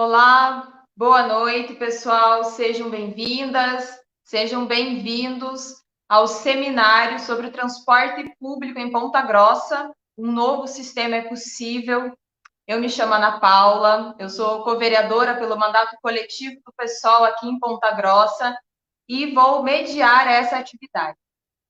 Olá, boa noite, pessoal. Sejam bem-vindas, sejam bem-vindos ao seminário sobre o transporte público em Ponta Grossa. Um novo sistema é possível. Eu me chamo Ana Paula, eu sou co-vereadora pelo mandato coletivo do PSOL aqui em Ponta Grossa e vou mediar essa atividade.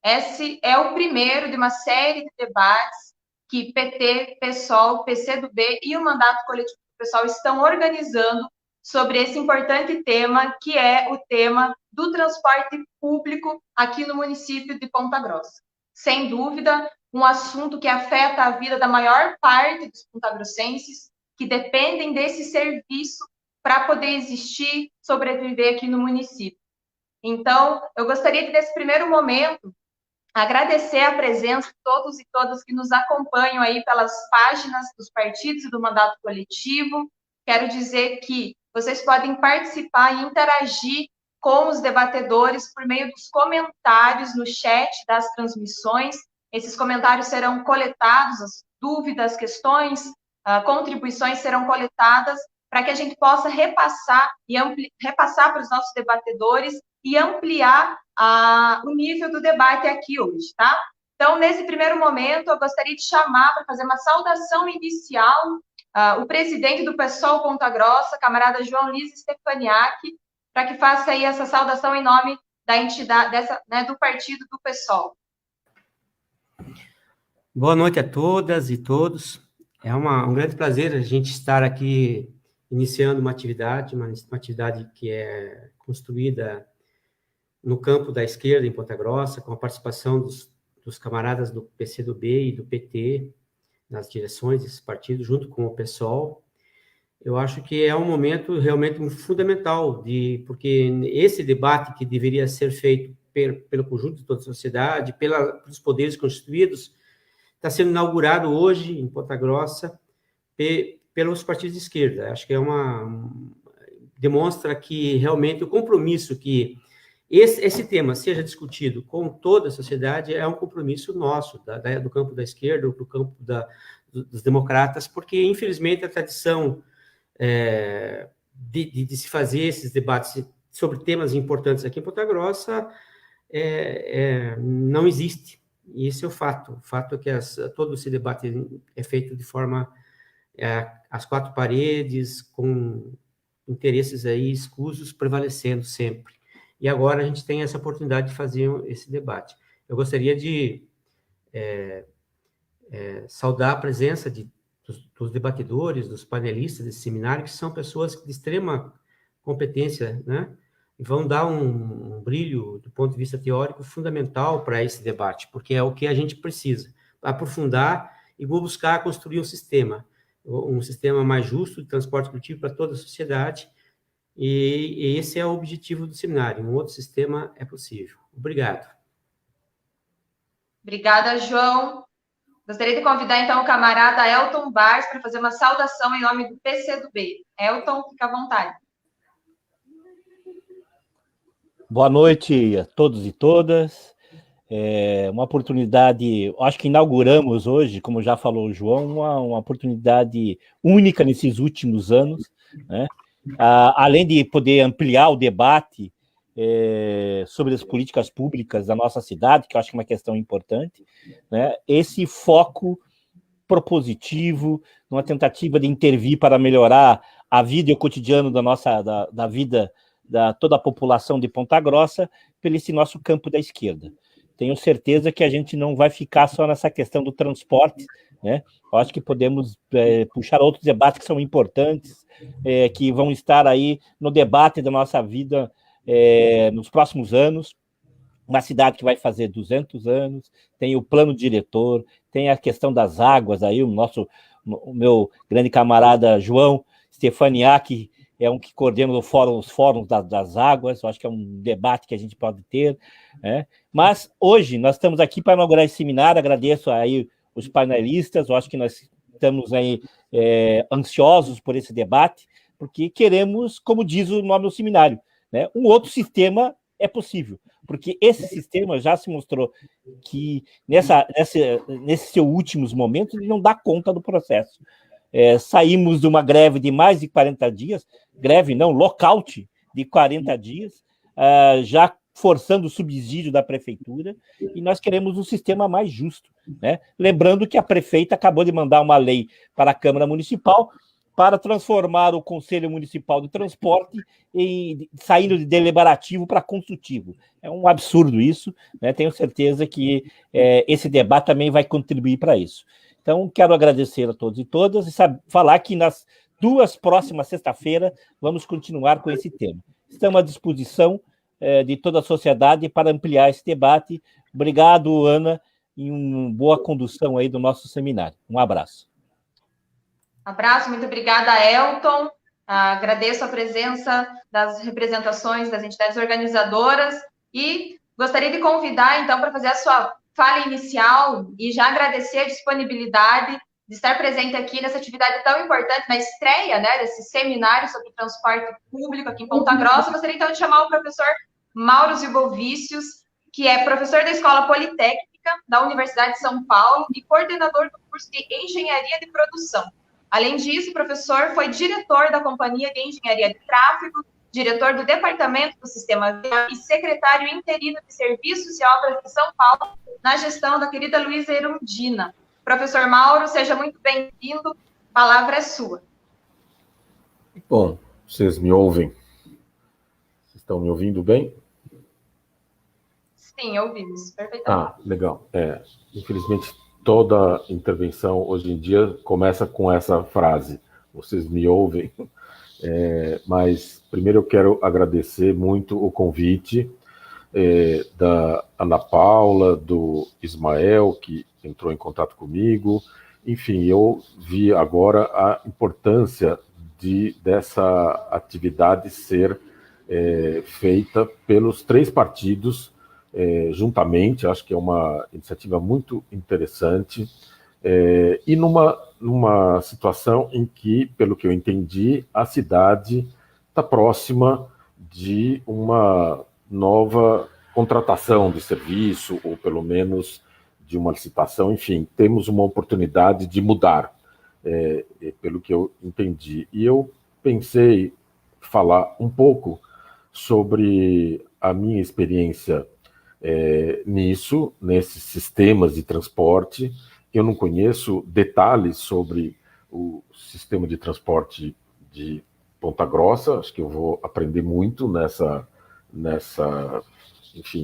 Esse é o primeiro de uma série de debates que PT, PSOL, PCdoB e o mandato coletivo do PSOL estão organizando sobre esse importante tema, que é o tema do transporte público aqui no município de Ponta Grossa. Sem dúvida, um assunto que afeta a vida da maior parte dos pontagrossenses que dependem desse serviço para poder existir, sobreviver aqui no município. Então, eu gostaria de, nesse primeiro momento, agradecer a presença de todos e todas que nos acompanham aí pelas páginas dos partidos e do mandato coletivo. Quero dizer que vocês podem participar e interagir com os debatedores por meio dos comentários no chat das transmissões. Esses comentários serão coletados, as dúvidas, questões, contribuições serão coletadas para que a gente possa repassar para os nossos debatedores e ampliar o nível do debate aqui hoje, tá? Então, nesse primeiro momento, eu gostaria de chamar para fazer uma saudação inicial o presidente do PSOL Ponta Grossa, camarada João Luiz Stefaniak, para que faça aí essa saudação em nome da entidade, do partido do PSOL. Boa noite a todas e todos. É um grande prazer a gente estar aqui iniciando uma atividade que é construída no campo da esquerda em Ponta Grossa, com a participação dos camaradas do PCdoB e do PT nas direções desses partidos, junto com o PSOL. Eu acho que é um momento realmente fundamental, porque esse debate que deveria ser feito pelo conjunto de toda a sociedade, pelos poderes constituídos, está sendo inaugurado hoje em Ponta Grossa pelos partidos de esquerda. Acho que demonstra que realmente o compromisso que esse tema seja discutido com toda a sociedade é um compromisso nosso, do campo da esquerda, do campo dos democratas, porque, infelizmente, a tradição de se fazer esses debates sobre temas importantes aqui em Ponta Grossa não existe. E esse é o fato. O fato é que todo esse debate é feito de forma às quatro paredes, com interesses aí escusos prevalecendo sempre. E agora a gente tem essa oportunidade de fazer esse debate. Eu gostaria de saudar a presença dos debatedores, dos panelistas desse seminário, que são pessoas de extrema competência, né? E vão dar um brilho, do ponto de vista teórico, fundamental para esse debate, porque é o que a gente precisa, aprofundar e vou buscar construir um sistema mais justo de transporte coletivo para toda a sociedade. E esse é o objetivo do seminário. Um outro sistema é possível. Obrigado. Obrigada, João. Gostaria de convidar, então, o camarada Elton Bars para fazer uma saudação em nome do PCdoB. Elton, fica à vontade. Boa noite a todos e todas. Uma oportunidade, acho que inauguramos hoje, como já falou o João, uma oportunidade única nesses últimos anos, né? Além de poder ampliar o debate sobre as políticas públicas da nossa cidade, que eu acho que é uma questão importante, né? Esse foco propositivo, numa tentativa de intervir para melhorar a vida e o cotidiano da vida da toda a população de Ponta Grossa, pelo esse nosso campo da esquerda. Tenho certeza que a gente não vai ficar só nessa questão do transporte, né? Eu acho que podemos puxar outros debates que são importantes, que vão estar aí no debate da nossa vida nos próximos anos. Uma cidade que vai fazer 200 anos, tem o plano diretor, tem a questão das águas, aí o meu grande camarada João Stefaniak é um que coordena os fóruns das águas, eu acho que é um debate que a gente pode ter, né? Mas hoje nós estamos aqui para inaugurar esse seminário, agradeço aí os panelistas, eu acho que nós estamos aí ansiosos por esse debate, porque queremos, como diz o nome do seminário, né, um outro sistema é possível, porque esse sistema já se mostrou que nesses seus últimos momentos ele não dá conta do processo. saímos de uma greve de mais de 40 dias, greve não, lockout de 40 dias, já forçando o subsídio da prefeitura, e nós queremos um sistema mais justo, né? Lembrando que a prefeita acabou de mandar uma lei para a Câmara Municipal para transformar o Conselho Municipal de Transporte saindo de deliberativo para consultivo. É um absurdo isso, né? Tenho certeza que esse debate também vai contribuir para isso. Então, quero agradecer a todos e todas e falar que nas 2 próximas sexta-feiras vamos continuar com esse tema. Estamos à disposição de toda a sociedade para ampliar esse debate. Obrigado, Ana, e uma boa condução aí do nosso seminário. Um abraço. Abraço, muito obrigada, Elton. Agradeço a presença das representações das entidades organizadoras e gostaria de convidar, então, para fazer a sua fala inicial e já agradecer a disponibilidade de estar presente aqui nessa atividade tão importante, na estreia, né, desse seminário sobre transporte público aqui em Ponta Grossa. Gostaria, então, de chamar o professor Mauro Zilbovícios, que é professor da Escola Politécnica da Universidade de São Paulo e coordenador do curso de Engenharia de Produção. Além disso, o professor foi diretor da Companhia de Engenharia de Tráfego, diretor do Departamento do Sistema Viário e secretário interino de Serviços e Obras de São Paulo, na gestão da querida Luísa Erundina. Professor Mauro, seja muito bem-vindo, a palavra é sua. Bom, vocês me ouvem? Vocês estão me ouvindo bem? Sim, ouvimos, perfeitamente. Legal. Infelizmente, toda intervenção hoje em dia começa com essa frase, vocês me ouvem? Mas primeiro eu quero agradecer muito o convite da Ana Paula, do Ismael, que entrou em contato comigo. Enfim, eu vi agora a importância dessa atividade ser feita pelos 3 partidos juntamente. Acho que é uma iniciativa muito interessante, e numa situação em que, pelo que eu entendi, a cidade está próxima de uma nova contratação de serviço, ou pelo menos de uma licitação. Enfim, temos uma oportunidade de mudar, pelo que eu entendi. E eu pensei falar um pouco sobre a minha experiência nesses sistemas de transporte. Eu não conheço detalhes sobre o sistema de transporte de Ponta Grossa. Acho que eu vou aprender muito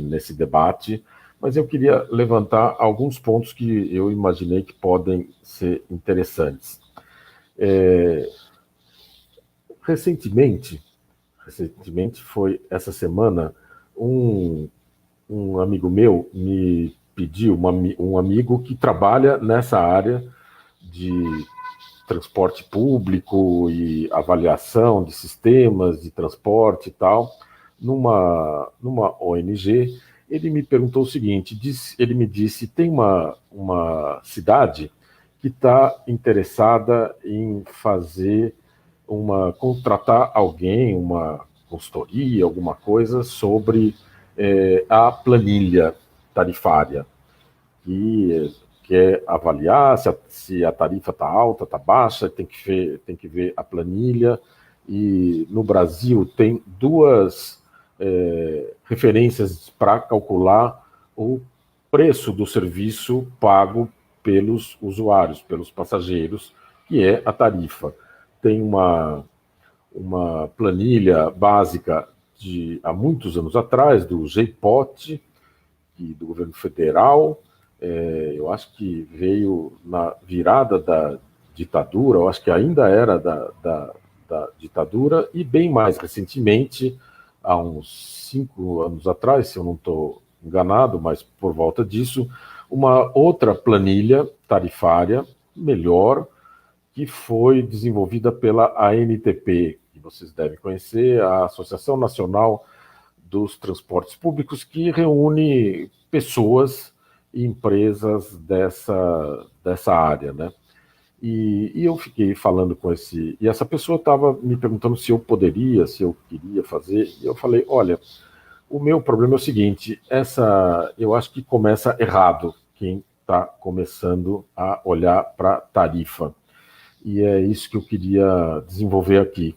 nesse debate, mas eu queria levantar alguns pontos que eu imaginei que podem ser interessantes. Recentemente foi essa semana, um amigo meu me pediu, um amigo que trabalha nessa área de transporte público e avaliação de sistemas de transporte e tal, numa ONG. Ele me perguntou o seguinte, ele me disse, tem uma cidade que está interessada em contratar alguém, uma consultoria, alguma coisa sobre a planilha tarifária, que quer avaliar se a tarifa está alta, está baixa, tem que ver a planilha. E no Brasil tem 2 referências para calcular o preço do serviço pago pelos usuários, pelos passageiros, que é a tarifa. Tem uma planilha básica há muitos anos atrás, do GEIPOT, do governo federal. Eu acho que veio na virada da ditadura, eu acho que ainda era da ditadura, e bem mais recentemente, há uns 5 anos atrás, se eu não estou enganado, mas por volta disso, uma outra planilha tarifária melhor, que foi desenvolvida pela ANTP, que vocês devem conhecer, a Associação Nacional dos Transportes Públicos, que reúne pessoas e empresas dessa área, né? E eu fiquei falando com e essa pessoa estava me perguntando se eu queria fazer, e eu falei, olha, o meu problema é o seguinte, eu acho que começa errado quem está começando a olhar para tarifa. e é isso que eu queria desenvolver aqui.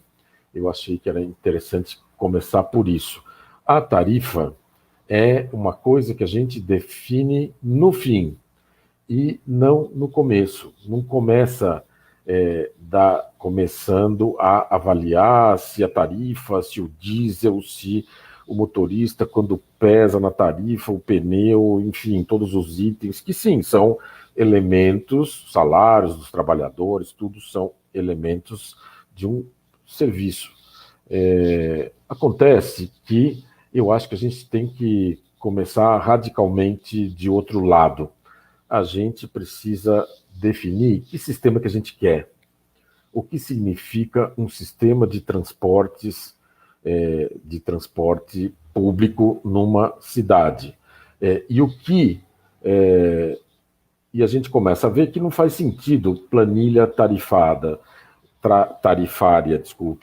Eu achei que era interessante começar por isso. A tarifa é uma coisa que a gente define no fim e não no começo. Não começa começando a avaliar se a tarifa, se o diesel, se o motorista, quando pesa na tarifa, o pneu, enfim, todos os itens, que sim, são elementos, salários dos trabalhadores, tudo são elementos de um serviço. Acontece que eu acho que a gente tem que começar radicalmente de outro lado. A gente precisa definir que sistema que a gente quer. O que significa um sistema de transportes, de transporte público numa cidade. E a gente começa a ver que não faz sentido planilha tarifária,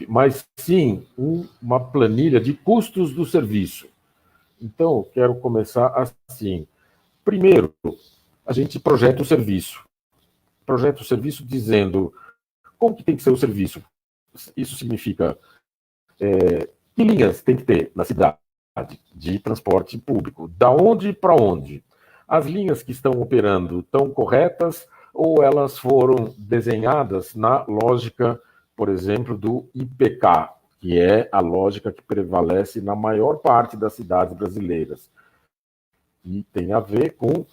mas sim uma planilha de custos do serviço. Então, eu quero começar assim. Primeiro, a gente projeta o serviço. Projeta o serviço dizendo como que tem que ser o serviço. Isso significa que linhas tem que ter na cidade de transporte público. Da onde para onde? As linhas que estão operando estão corretas ou elas foram desenhadas na lógica, por exemplo, do IPK, que é a lógica que prevalece na maior parte das cidades brasileiras. E tem a ver com o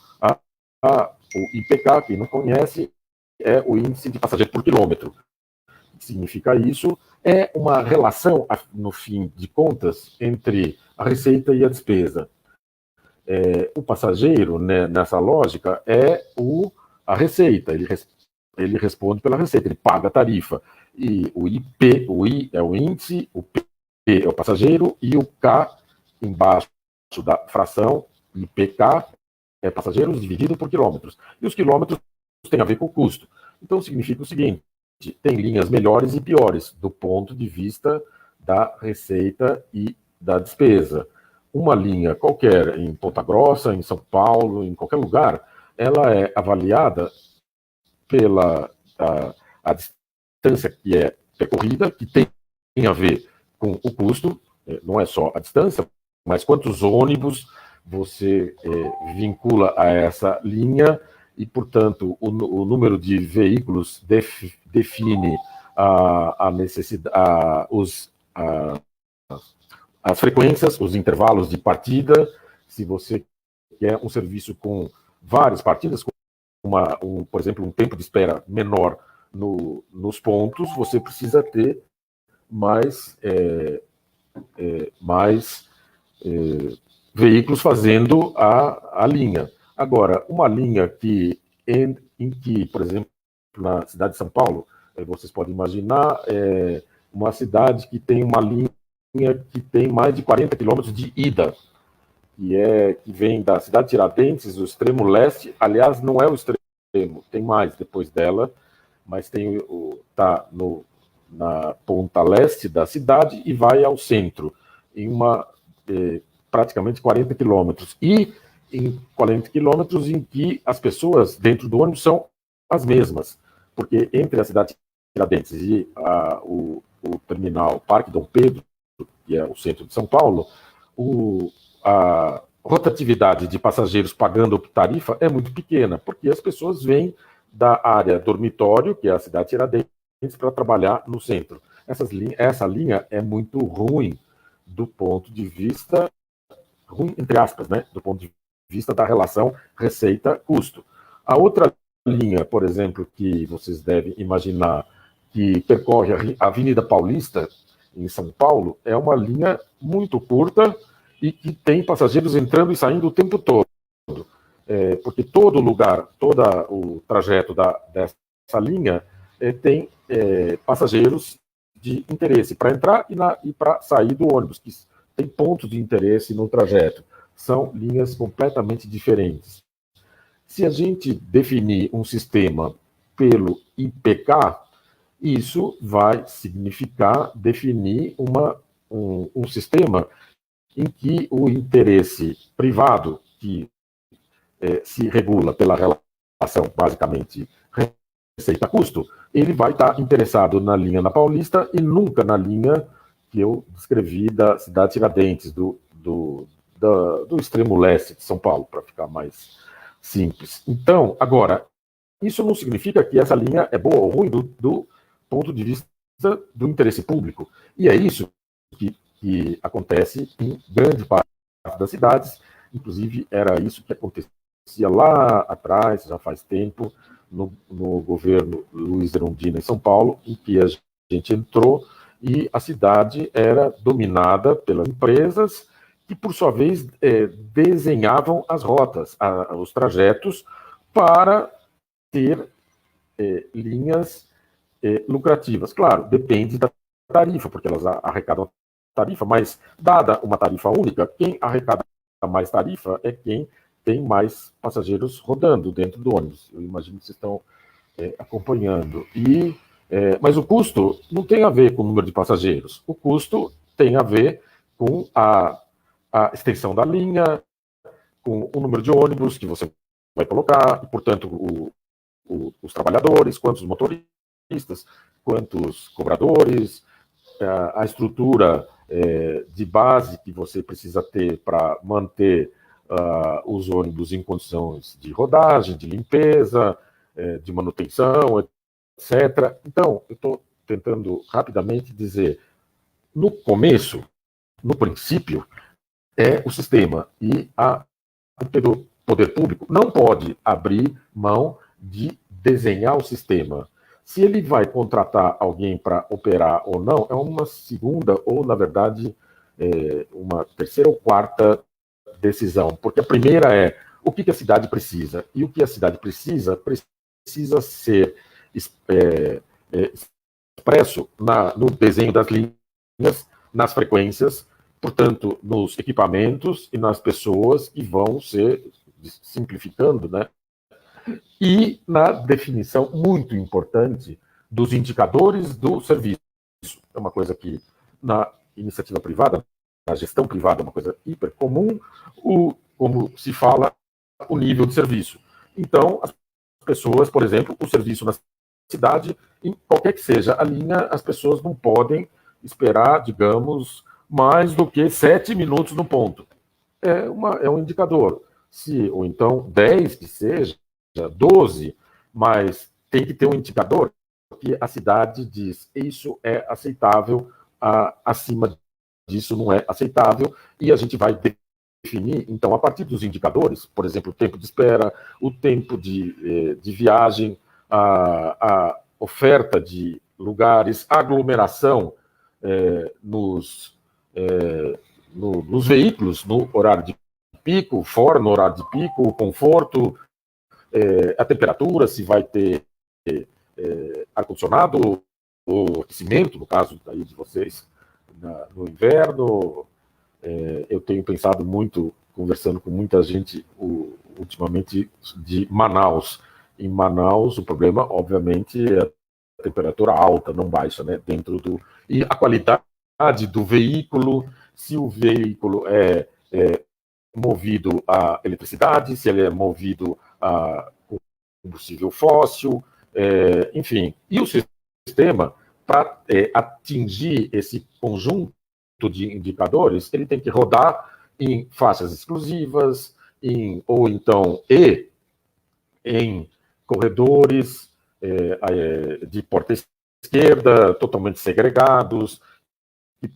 IPK, quem não conhece, é o índice de passageiro por quilômetro. O que significa isso? É uma relação, no fim de contas, entre a receita e a despesa. O passageiro, né, nessa lógica, é a receita. Ele responde pela receita, ele paga a tarifa. E o I é o índice, o P é o passageiro, e o K, embaixo da fração, IPK, é passageiros dividido por quilômetros. E os quilômetros têm a ver com o custo. Então, significa o seguinte: tem linhas melhores e piores, do ponto de vista da receita e da despesa. Uma linha qualquer, em Ponta Grossa, em São Paulo, em qualquer lugar, ela é avaliada pela a distância que é percorrida, que tem a ver com o custo, não é só a distância, mas quantos ônibus você vincula a essa linha e, portanto, o número de veículos define a necessidade, as frequências, os intervalos de partida. Se você quer um serviço com várias partidas, com por exemplo, um tempo de espera menor nos pontos, você precisa ter mais veículos fazendo a linha. Agora, uma linha em que, por exemplo, na cidade de São Paulo, vocês podem imaginar uma cidade que tem uma linha que tem mais de 40 quilômetros de ida, que vem da cidade de Tiradentes, o extremo leste. Aliás, não é o extremo, tem mais depois dela, mas está na ponta leste da cidade e vai ao centro, em praticamente 40 quilômetros. E em 40 quilômetros em que as pessoas dentro do ônibus são as mesmas, porque entre a cidade de Tiradentes e o terminal Parque Dom Pedro, que é o centro de São Paulo, a rotatividade de passageiros pagando tarifa é muito pequena, porque as pessoas vêm da área dormitório, que é a cidade de Tiradentes, para trabalhar no centro. Essa linha é muito ruim do ponto de vista, ruim entre aspas, né, do ponto de vista da relação receita-custo. A outra linha, por exemplo, que vocês devem imaginar, que percorre a Avenida Paulista, em São Paulo, é uma linha muito curta e que tem passageiros entrando e saindo o tempo todo. Porque todo o trajeto dessa linha tem passageiros de interesse para entrar e para sair do ônibus, que tem pontos de interesse no trajeto. São linhas completamente diferentes. Se a gente definir um sistema pelo IPK, isso vai significar definir um sistema em que o interesse privado, que se regula pela relação basicamente receita custo, ele vai estar interessado na linha na Paulista e nunca na linha que eu descrevi da cidade Tiradentes, do extremo leste de São Paulo, para ficar mais simples. Então, agora, isso não significa que essa linha é boa ou ruim do ponto de vista do interesse público. E é isso que acontece em grande parte das cidades, inclusive era isso que acontecia lá atrás, já faz tempo, no governo Luiz Erundina em São Paulo, em que a gente entrou e a cidade era dominada pelas empresas que, por sua vez, desenhavam as rotas, os trajetos, para ter linhas lucrativas. Claro, depende da tarifa, porque elas arrecadam tarifa, mas, dada uma tarifa única, quem arrecada mais tarifa é quem tem mais passageiros rodando dentro do ônibus. Eu imagino que vocês estão acompanhando. Mas o custo não tem a ver com o número de passageiros. O custo tem a ver com a extensão da linha, com o número de ônibus que você vai colocar, e, portanto, os trabalhadores, quantos motoristas, quantos cobradores, a estrutura de base que você precisa ter para manter os ônibus em condições de rodagem, de limpeza, de manutenção, etc. Então, eu estou tentando rapidamente dizer, no começo, no princípio, é o sistema, e o poder público não pode abrir mão de desenhar o sistema. Se ele vai contratar alguém para operar ou não, é uma segunda, ou, na verdade, uma terceira ou quarta decisão, porque a primeira é o que a cidade precisa, e o que a cidade precisa ser expresso no desenho das linhas, nas frequências, portanto, nos equipamentos e nas pessoas que vão ser, simplificando, né? E na definição muito importante dos indicadores do serviço. É uma coisa que na iniciativa privada, na gestão privada, é uma coisa hiper comum, como se fala, o nível de serviço. Então, as pessoas, por exemplo, o serviço na cidade, em qualquer que seja a linha, as pessoas não podem esperar, digamos, mais do que 7 minutos no ponto. É um indicador. Ou então 10 que seja, 12, mas tem que ter um indicador que a cidade diz, isso é aceitável, acima disso não é aceitável, e a gente vai definir, então, a partir dos indicadores, por exemplo, o tempo de espera, o tempo de viagem, a oferta de lugares, a aglomeração nos veículos, no horário de pico, fora no horário de pico, o conforto, a temperatura, se vai ter ar-condicionado ou aquecimento, no caso aí de vocês, no inverno. Eu tenho pensado muito, conversando com muita gente ultimamente, de Manaus. Em Manaus, o problema, obviamente, é a temperatura alta, não baixa, né? E a qualidade do veículo, se o veículo é movido a eletricidade, se ele é movido a combustível fóssil, enfim. E o sistema, para atingir esse conjunto de indicadores, ele tem que rodar em faixas exclusivas, ou então em corredores de porta esquerda, totalmente segregados, que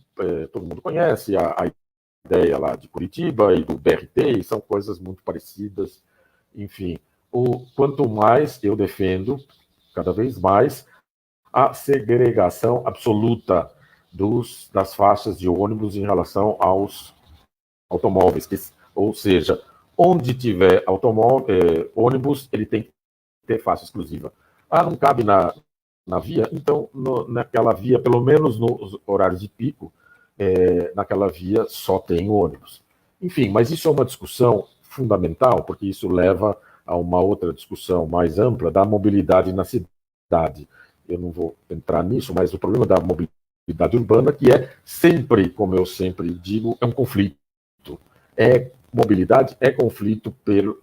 todo mundo conhece, a ideia lá de Curitiba e do BRT, e são coisas muito parecidas. Enfim, quanto mais eu defendo, cada vez mais, a segregação absoluta das faixas de ônibus em relação aos automóveis, ou seja, onde tiver ônibus, ele tem que ter faixa exclusiva. Não cabe na via? Então, naquela via, pelo menos nos horários de pico, naquela via só tem ônibus. Enfim, mas isso é uma discussão fundamental, porque isso leva a uma outra discussão mais ampla da mobilidade na cidade. Eu não vou entrar nisso, mas o problema da mobilidade urbana, que é sempre, como eu sempre digo, é um conflito. Mobilidade é conflito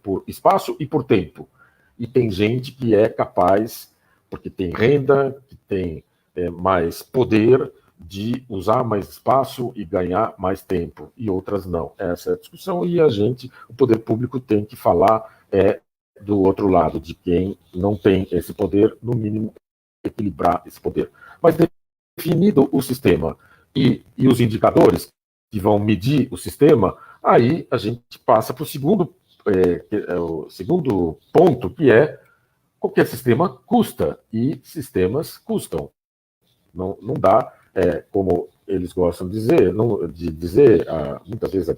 por espaço e por tempo. E tem gente que é capaz, porque tem renda, que tem mais poder de usar mais espaço e ganhar mais tempo, e outras não. Essa é a discussão, e o poder público tem que falar do outro lado, de quem não tem esse poder, no mínimo, equilibrar esse poder. Mas definido o sistema e os indicadores que vão medir o sistema, aí a gente passa para o segundo ponto, que é qualquer sistema custa, e sistemas custam. Não dá, como eles gostam de dizer, muitas vezes a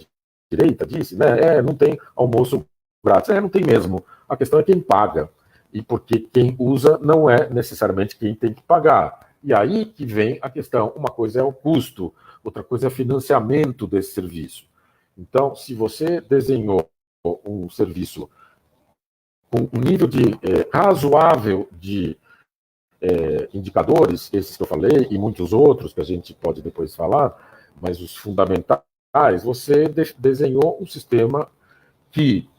direita disse, né, não tem almoço grátis. Não tem mesmo. A questão é quem paga. E porque quem usa não é necessariamente quem tem que pagar. E aí que vem a questão. Uma coisa é o custo, outra coisa é o financiamento desse serviço. Então, se você desenhou um serviço com um nível razoável de indicadores, esses que eu falei, e muitos outros que a gente pode depois falar, mas os fundamentais, você desenhou um sistema que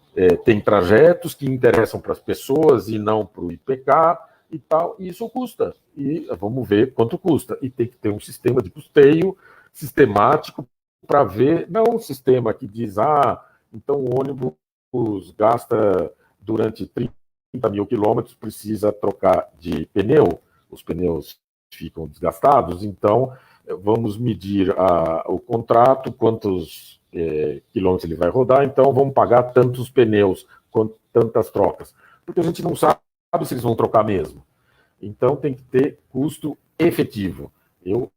tem trajetos que interessam para as pessoas e não para o IPK e tal, e isso custa. E vamos ver quanto custa. E tem que ter um sistema de custeio sistemático para ver, não um sistema que diz, então o ônibus gasta durante 30 mil quilômetros, precisa trocar de pneu, os pneus ficam desgastados, então vamos medir o contrato, quantos quilômetros ele vai rodar, então vamos pagar tantos pneus, tantas trocas, porque a gente não sabe se eles vão trocar mesmo. Então tem que ter custo efetivo. Eu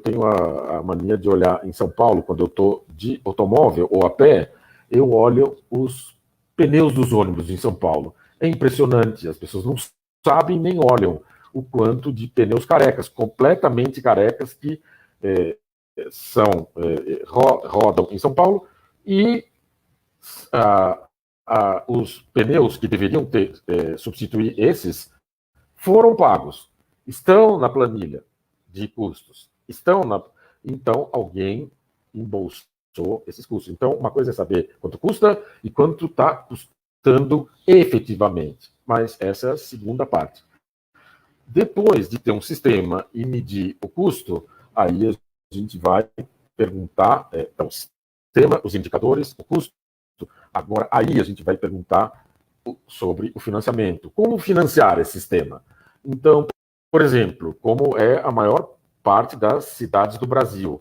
tenho a mania de olhar em São Paulo, quando eu estou de automóvel ou a pé, eu olho os pneus dos ônibus em São Paulo. É impressionante, as pessoas não sabem nem olham o quanto de pneus carecas, completamente carecas, que rodam em São Paulo, e os pneus que deveriam substituir esses foram pagos, estão na planilha de custos, então alguém embolsou esses custos. Então, uma coisa é saber quanto custa e quanto está custando efetivamente, mas essa é a segunda parte. Depois de ter um sistema e medir o custo, aí a gente vai perguntar, então, o sistema, os indicadores, o custo. Agora, aí a gente vai perguntar sobre o financiamento. Como financiar esse sistema? Então, por exemplo, como é a maior parte das cidades do Brasil,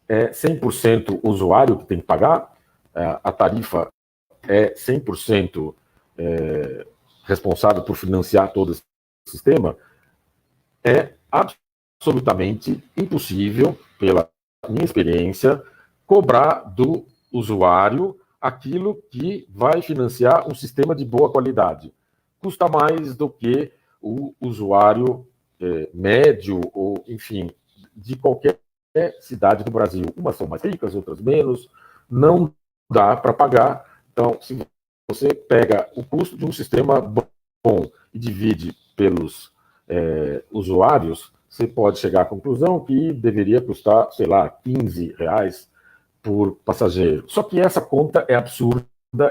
é 100% usuário que tem que pagar, a tarifa é 100% responsável por financiar todo esse sistema, é absolutamente impossível, pela minha experiência, cobrar do usuário aquilo que vai financiar um sistema de boa qualidade. Custa mais do que o usuário médio, ou, enfim, de qualquer cidade do Brasil. Umas são mais ricas, outras menos, não dá para pagar. Então, se você pega o custo de um sistema bom e divide pelos usuários, você pode chegar à conclusão que deveria custar, sei lá, R$15 por passageiro. Só que essa conta é absurda,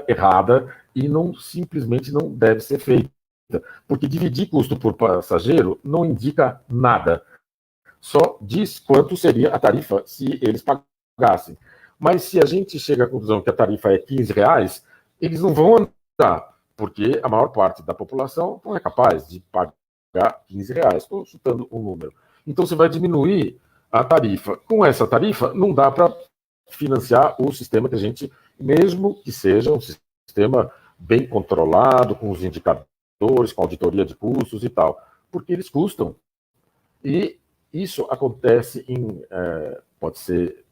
errada, e simplesmente não deve ser feita. Porque dividir custo por passageiro não indica nada. Só diz quanto seria a tarifa se eles pagassem. Mas se a gente chega à conclusão que a tarifa é R$15, eles não vão andar, porque a maior parte da população não é capaz de pagar R$15. Estou chutando um número. Então você vai diminuir a tarifa. Com essa tarifa, não dá para financiar o sistema que a gente, mesmo que seja um sistema bem controlado, com os indicadores, com auditoria de custos e tal, porque eles custam. E isso acontece pode ser,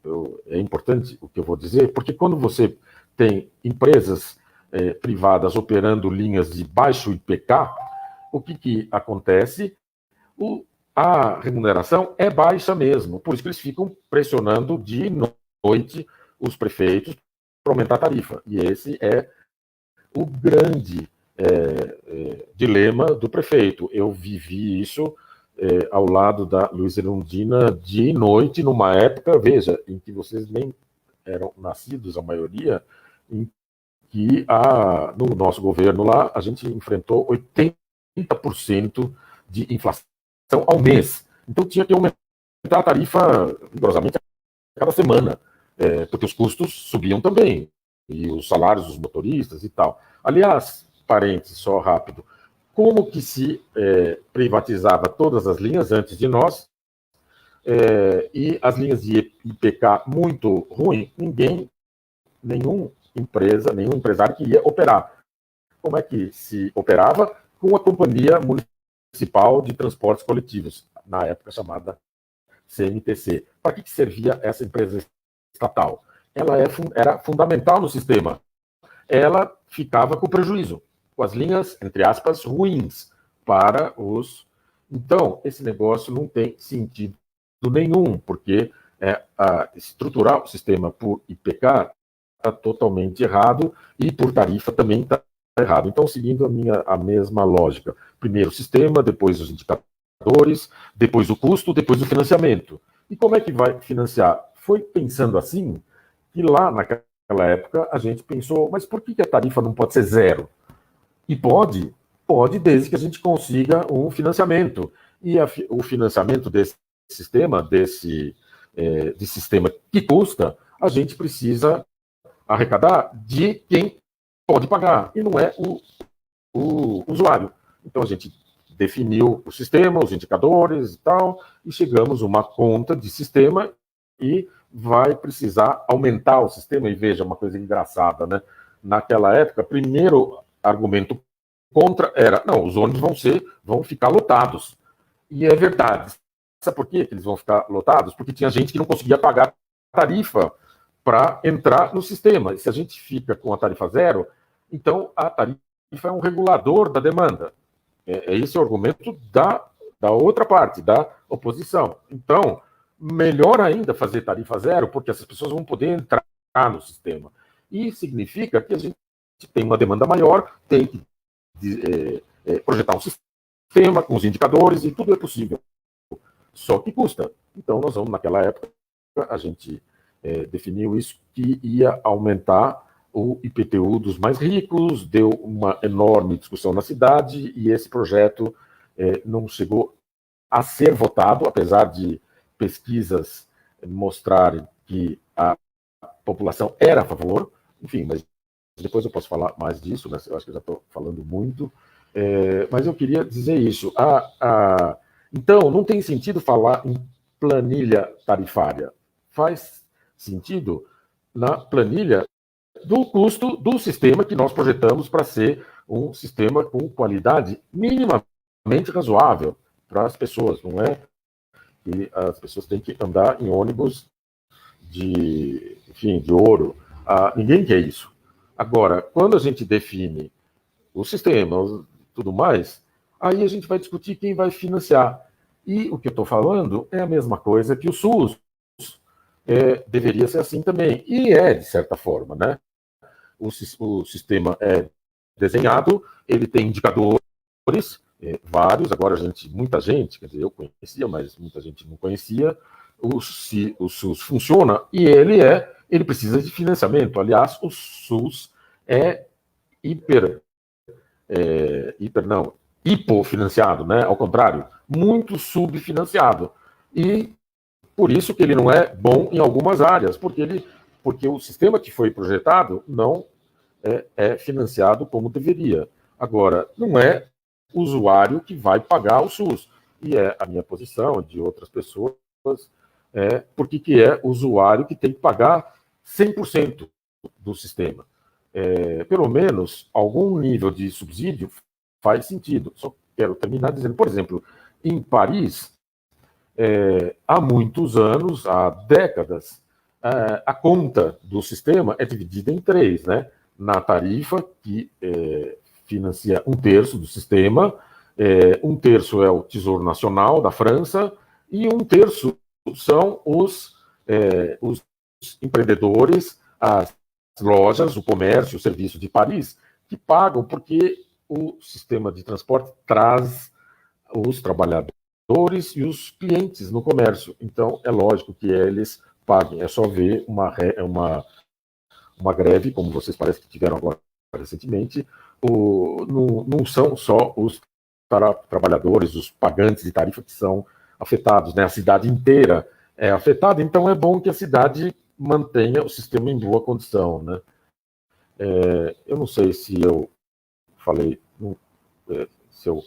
é importante o que eu vou dizer, porque quando você tem empresas privadas operando linhas de baixo IPK, o que acontece? A remuneração é baixa mesmo, por isso que eles ficam pressionando de noite os prefeitos para aumentar a tarifa. E esse é o grande dilema do prefeito. Eu vivi isso ao lado da Luiza Erundina de noite, numa época, veja, em que vocês nem eram nascidos, a maioria, em que no nosso governo lá, a gente enfrentou 30% de inflação ao mês. Então tinha que aumentar a tarifa rigorosamente a cada semana, porque os custos subiam também, e os salários dos motoristas e tal. Aliás, parênteses só rápido, como que se privatizava todas as linhas antes de nós, e as linhas de IPK muito ruim, nenhum empresário queria operar. Como é que se operava? Com a Companhia Municipal de Transportes Coletivos, na época chamada CMTC. Para que servia essa empresa estatal? Ela era fundamental no sistema. Ela ficava com prejuízo, com as linhas, entre aspas, ruins para os... Então, esse negócio não tem sentido nenhum, porque estruturar o sistema por IPK está totalmente errado e por tarifa também está errado. Então, seguindo a mesma lógica. Primeiro o sistema, depois os indicadores, depois o custo, depois o financiamento. E como é que vai financiar? Foi pensando assim que lá naquela época a gente pensou, mas por que a tarifa não pode ser zero? E pode desde que a gente consiga um financiamento. E o financiamento desse sistema, de sistema que custa, a gente precisa arrecadar de quem pode pagar, e não é o usuário. Então a gente definiu o sistema, os indicadores e tal, e chegamos a uma conta de sistema e vai precisar aumentar o sistema. E veja, uma coisa engraçada, né? Naquela época, primeiro argumento contra era, não, os ônibus vão ficar lotados. E é verdade. Sabe por quê que eles vão ficar lotados? Porque tinha gente que não conseguia pagar a tarifa para entrar no sistema. E se a gente fica com a tarifa zero, então a tarifa é um regulador da demanda. Esse é o argumento da outra parte, da oposição. Então, melhor ainda fazer tarifa zero, porque essas pessoas vão poder entrar no sistema. E significa que a gente tem uma demanda maior, tem que projetar um sistema com os indicadores, e tudo é possível. Só que custa. Então, nós vamos, naquela época, a gente definiu isso, que ia aumentar o IPTU dos mais ricos, deu uma enorme discussão na cidade, e esse projeto não chegou a ser votado, apesar de pesquisas mostrarem que a população era a favor. Enfim, mas depois eu posso falar mais disso, né? Eu acho que eu já estou falando muito, mas eu queria dizer isso. Então, não tem sentido falar em planilha tarifária. Faz sentido na planilha do custo do sistema que nós projetamos para ser um sistema com qualidade minimamente razoável para as pessoas. Não é que as pessoas têm que andar em ônibus de ouro. Ninguém quer isso. Agora, quando a gente define o sistema, tudo mais, aí a gente vai discutir quem vai financiar. E o que eu estou falando é a mesma coisa que o SUS. Deveria ser assim também. E de certa forma, né? O sistema é desenhado, ele tem indicadores, vários, agora muita gente, quer dizer, eu conhecia, mas muita gente não conhecia. O SUS funciona e ele precisa de financiamento. Aliás, o SUS é hipofinanciado, né? Ao contrário, muito subfinanciado. E por isso que ele não é bom em algumas áreas, porque o sistema que foi projetado não é financiado como deveria. Agora, não é o usuário que vai pagar o SUS. E é a minha posição, de outras pessoas, porque que é o usuário que tem que pagar 100% do sistema. Pelo menos, algum nível de subsídio faz sentido. Só quero terminar dizendo, por exemplo, em Paris, há muitos anos, há décadas, a conta do sistema é dividida em três, né? Na tarifa, que financia 1/3 do sistema, 1/3 é o Tesouro Nacional da França, e 1/3 são os empreendedores, as lojas, o comércio, o serviço de Paris, que pagam porque o sistema de transporte traz os trabalhadores e os clientes no comércio. Então, é lógico que eles paguem. É só ver uma greve, como vocês parecem que tiveram agora recentemente. Não são só os trabalhadores, os pagantes de tarifa que são afetados, né? A cidade inteira é afetada, então é bom que a cidade mantenha o sistema em boa condição, né? Eu não sei se eu falei, se eu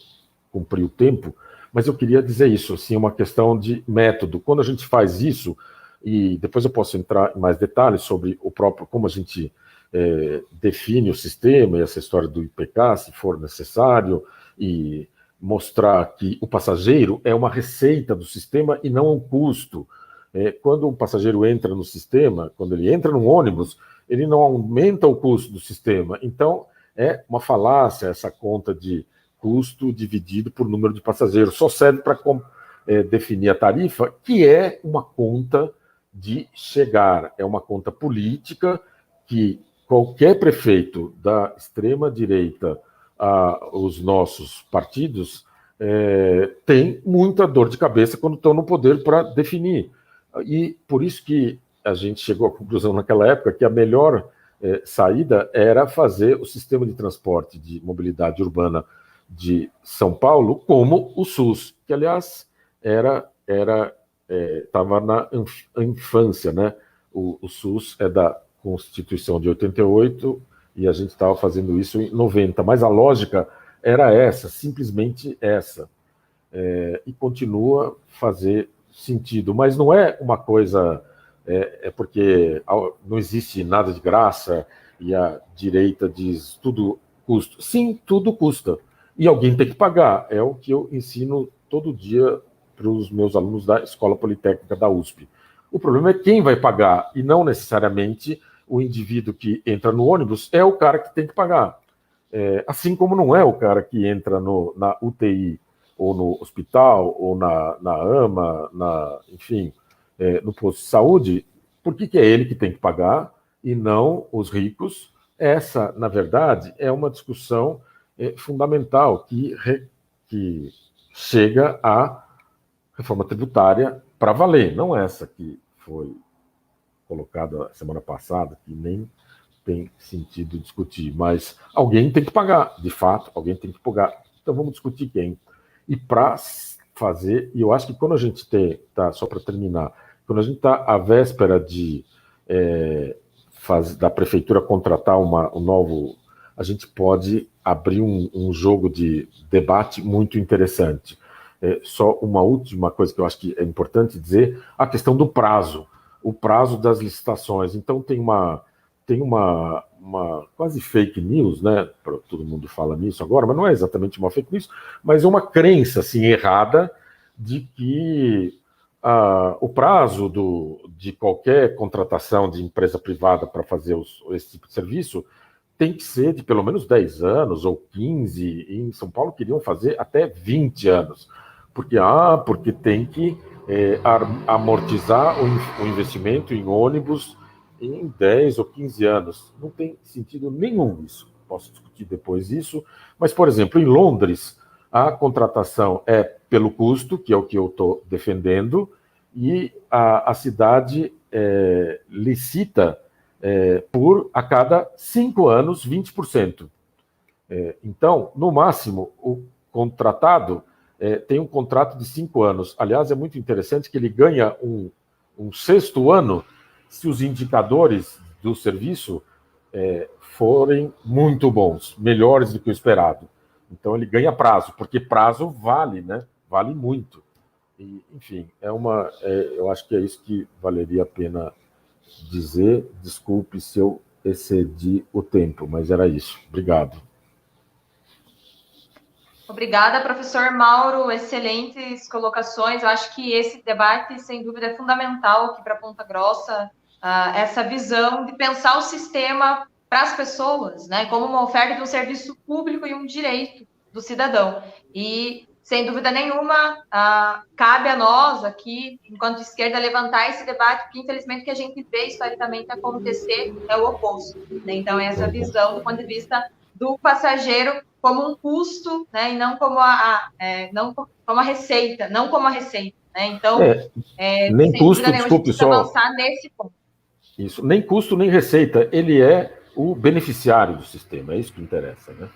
cumpri o tempo, mas eu queria dizer isso, assim, uma questão de método. Quando a gente faz isso, e depois eu posso entrar em mais detalhes sobre o próprio, como a gente define o sistema e essa história do IPK, se for necessário, e mostrar que o passageiro é uma receita do sistema e não um custo. Quando um passageiro entra no sistema, quando ele entra num ônibus, ele não aumenta o custo do sistema. Então, é uma falácia essa conta de custo dividido por número de passageiros. Só serve para definir a tarifa, que é uma conta de chegar, é uma conta política que qualquer prefeito da extrema-direita aos nossos partidos tem muita dor de cabeça quando estão no poder para definir. E por isso que a gente chegou à conclusão naquela época que a melhor saída era fazer o sistema de transporte de mobilidade urbana de São Paulo como o SUS, que, aliás, estava na infância, né? O SUS é da Constituição de 88 e a gente estava fazendo isso em 90, mas a lógica era essa, simplesmente essa, e continua a fazer sentido, mas não é uma coisa, porque não existe nada de graça e a direita diz tudo custa. Sim, tudo custa, e alguém tem que pagar, é o que eu ensino todo dia para os meus alunos da Escola Politécnica da USP. O problema é quem vai pagar, e não necessariamente o indivíduo que entra no ônibus é o cara que tem que pagar. Assim como não é o cara que entra na UTI, ou no hospital, ou na AMA, enfim, no posto de saúde, por que é ele que tem que pagar e não os ricos? Essa, na verdade, é uma discussão fundamental que chega à reforma tributária para valer, não essa que foi colocada semana passada, que nem tem sentido discutir, mas alguém tem que pagar, de fato, alguém tem que pagar. Então vamos discutir quem. E para fazer, e eu acho que quando a gente só para terminar, quando a gente está à véspera da prefeitura contratar um novo, a gente pode abrir um jogo de debate muito interessante. Só uma última coisa que eu acho que é importante dizer, a questão do prazo, o prazo das licitações. Então tem uma quase fake news, né? Todo mundo fala nisso agora, mas não é exatamente uma fake news, mas uma crença assim, errada de que o prazo de qualquer contratação de empresa privada para fazer esse tipo de serviço tem que ser de pelo menos 10 anos ou 15, e em São Paulo queriam fazer até 20 anos, porque tem que amortizar o investimento em ônibus em 10 ou 15 anos. Não tem sentido nenhum isso. Posso discutir depois isso. Mas, por exemplo, em Londres, a contratação é pelo custo, que é o que eu estou defendendo, e a cidade licita por a cada 5 anos 20%. Então, no máximo, o contratado tem um contrato de 5 anos. Aliás, é muito interessante que ele ganha um 6º ano se os indicadores do serviço forem muito bons, melhores do que o esperado. Então ele ganha prazo, porque prazo vale, né? Vale muito. E, enfim, eu acho que é isso que valeria a pena dizer. Desculpe se eu excedi o tempo, mas era isso. Obrigado. Obrigada, professor Mauro. Excelentes colocações. Eu acho que esse debate, sem dúvida, é fundamental aqui para Ponta Grossa, essa visão de pensar o sistema para as pessoas, né, como uma oferta de um serviço público e um direito do cidadão. E, sem dúvida nenhuma, cabe a nós aqui, enquanto esquerda, levantar esse debate, porque, infelizmente, o que a gente vê historicamente acontecer é o oposto, né? Então, essa visão do ponto de vista do passageiro como um custo, né, e não como não como a receita, né? Então, nem custo, desculpe, só avançar nesse ponto. Isso, nem custo nem receita, ele é o beneficiário do sistema, é isso que interessa, né?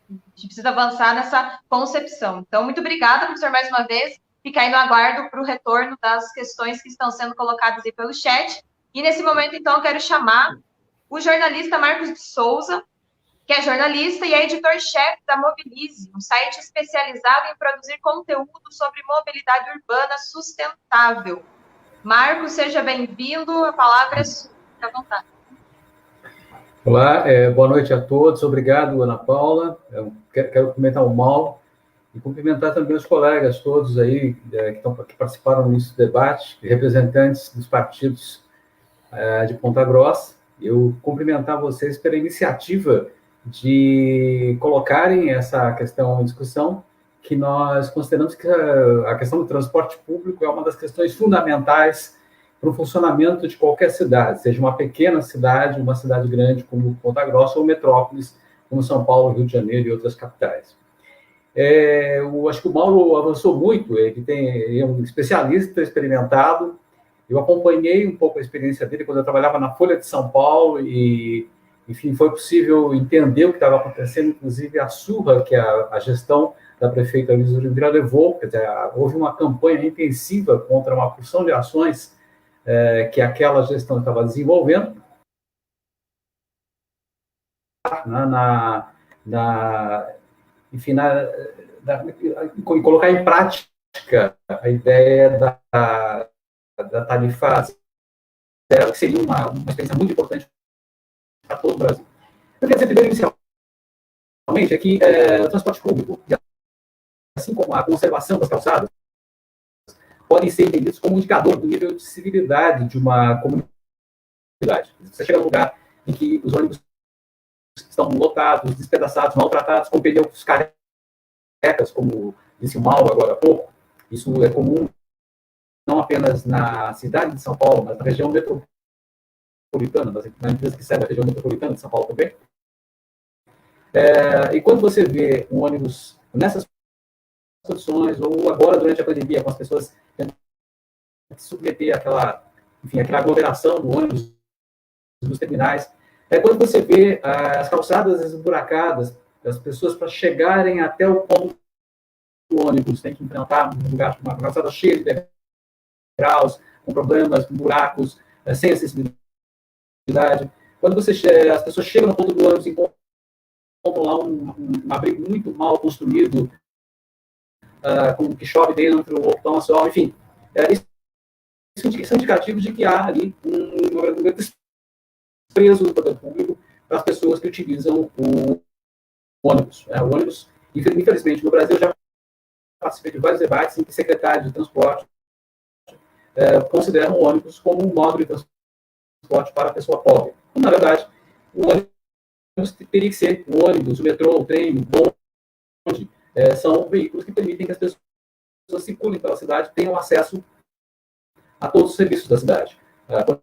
A gente precisa avançar nessa concepção. Então, muito obrigada, professor, mais uma vez. Fica aí no aguardo para o retorno das questões que estão sendo colocadas aí pelo chat. E nesse momento, então, eu quero chamar o jornalista Marcos de Souza, que é jornalista e é editor-chefe da Mobilize, um site especializado em produzir conteúdo sobre mobilidade urbana sustentável. Marcos, seja bem-vindo, a palavra é sua, fique à vontade. Olá, boa noite a todos, obrigado, Ana Paula. Quero cumprimentar o Mauro e cumprimentar também os colegas todos aí que participaram nesse debate, representantes dos partidos de Ponta Grossa. Eu cumprimentar vocês pela iniciativa de colocarem essa questão em discussão, que nós consideramos que a questão do transporte público é uma das questões fundamentais para o funcionamento de qualquer cidade, seja uma pequena cidade, uma cidade grande como Ponta Grossa, ou metrópoles como São Paulo, Rio de Janeiro e outras capitais. Eu acho que o Mauro avançou muito, ele é um especialista experimentado. Eu acompanhei um pouco a experiência dele quando eu trabalhava na Folha de São Paulo e, enfim, foi possível entender o que estava acontecendo, inclusive a surra que a gestão da prefeita Luísa Oliveira levou. Quer dizer, houve uma campanha intensiva contra uma porção de ações que aquela gestão estava desenvolvendo, enfim, colocar em prática a ideia da tarifa zero, que seria uma experiência muito importante para todo o Brasil. Eu queria dizer primeiro, inicialmente, é que o transporte público, assim como a conservação das calçadas, podem ser entendidos como um indicador do nível de civilidade de uma comunidade. Você chega num lugar em que os ônibus estão lotados, despedaçados, maltratados, com pneus carecas, como disse o Mauro agora há pouco. Isso é comum não apenas na cidade de São Paulo, mas na região metropolitana, nas empresas que servem a região metropolitana de São Paulo também. E quando você vê um ônibus nessas condições, ou agora durante a pandemia, com as pessoas tendo que submeter àquela aglomeração do ônibus dos terminais, quando você vê as calçadas esburacadas, as pessoas para chegarem até o ponto do ônibus têm que enfrentar uma calçada cheia de degraus, com problemas, com buracos, sem acessibilidade. Quando as pessoas chegam no ponto do ônibus e encontram lá um abrigo muito mal construído, com que chove dentro, ou toma sol, enfim. Isso é indicativo de que há ali um desprezo do poder público para as pessoas que utilizam o ônibus. O ônibus, infelizmente, no Brasil, já participei de vários debates em que secretários de transporte consideram o ônibus como um modo de transporte para a pessoa pobre. Na verdade, o ônibus teria que ser o ônibus, o metrô, o trem, o bonde, são veículos que permitem que as pessoas circulem pela cidade, tenham acesso a todos os serviços da cidade. Quando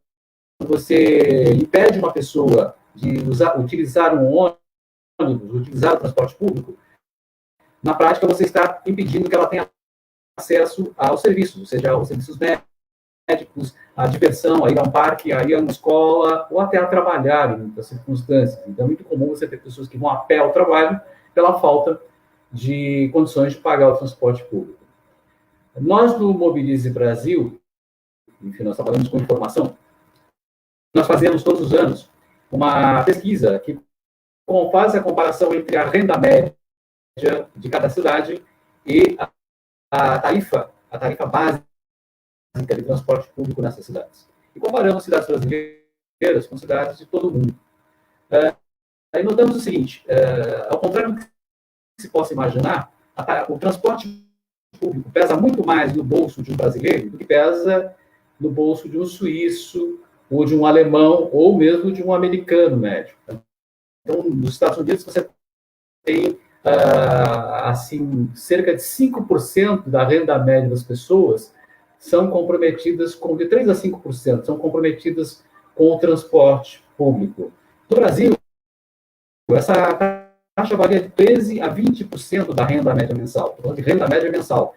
você impede uma pessoa de utilizar um ônibus, utilizar o transporte público, na prática você está impedindo que ela tenha acesso aos serviços, seja aos serviços médicos, à diversão, a ir a um parque, a ir a uma escola, ou até a trabalhar em muitas circunstâncias. Então é muito comum você ter pessoas que vão a pé ao trabalho pela falta de condições de pagar o transporte público. Nós, do Mobilize Brasil, enfim, nós trabalhamos com informação, nós fazemos todos os anos uma pesquisa que faz a comparação entre a renda média de cada cidade e a tarifa básica de transporte público nessas cidades. E comparamos cidades brasileiras com cidades de todo o mundo. Aí notamos o seguinte, ao contrário do que se possa imaginar, o transporte público pesa muito mais no bolso de um brasileiro do que pesa no bolso de um suíço, ou de um alemão, ou mesmo de um americano médio. Então, nos Estados Unidos, você tem cerca de 5% da renda média das pessoas são comprometidas de 3 a 5%, são comprometidas com o transporte público. No Brasil, essa taxa varia de 13 a 20% da renda média mensal. Estou falando de renda média mensal.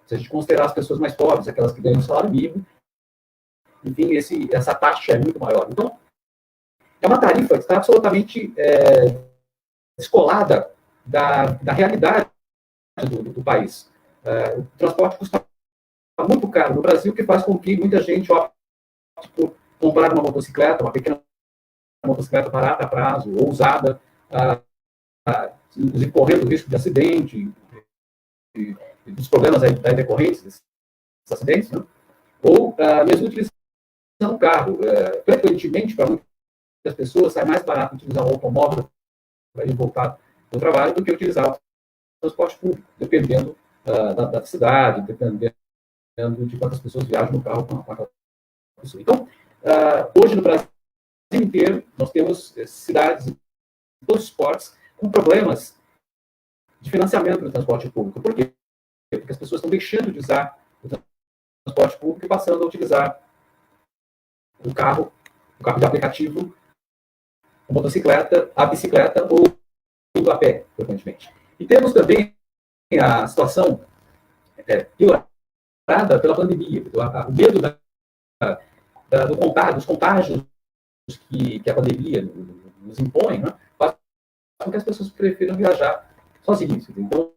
Se a gente considerar as pessoas mais pobres, aquelas que ganham salário mínimo, enfim, essa taxa é muito maior. Então, é uma tarifa que está absolutamente descolada da realidade do país. O transporte custa muito caro no Brasil, o que faz com que muita gente opte por comprar uma motocicleta, uma pequena motocicleta barata a prazo, ou usada, inclusive correndo o risco de acidente, e dos problemas aí decorrentes desses acidentes, né? Ou mesmo utilizando o carro. Frequentemente, para muitas pessoas, sai mais barato utilizar um automóvel para ir voltar do trabalho do que utilizar o transporte público, dependendo da cidade, dependendo de quantas pessoas viajam no carro com a pessoa. Então, hoje no Brasil inteiro, nós temos cidades em todos os portos com problemas de financiamento do transporte público. Por quê? Porque as pessoas estão deixando de usar o transporte público e passando a utilizar o carro de aplicativo, a motocicleta, a bicicleta ou indo a pé, frequentemente. E temos também a situação piorada pela pandemia. O medo dos contágios que a pandemia nos impõe, né, faz com que as pessoas prefiram viajar sozinhas. Então,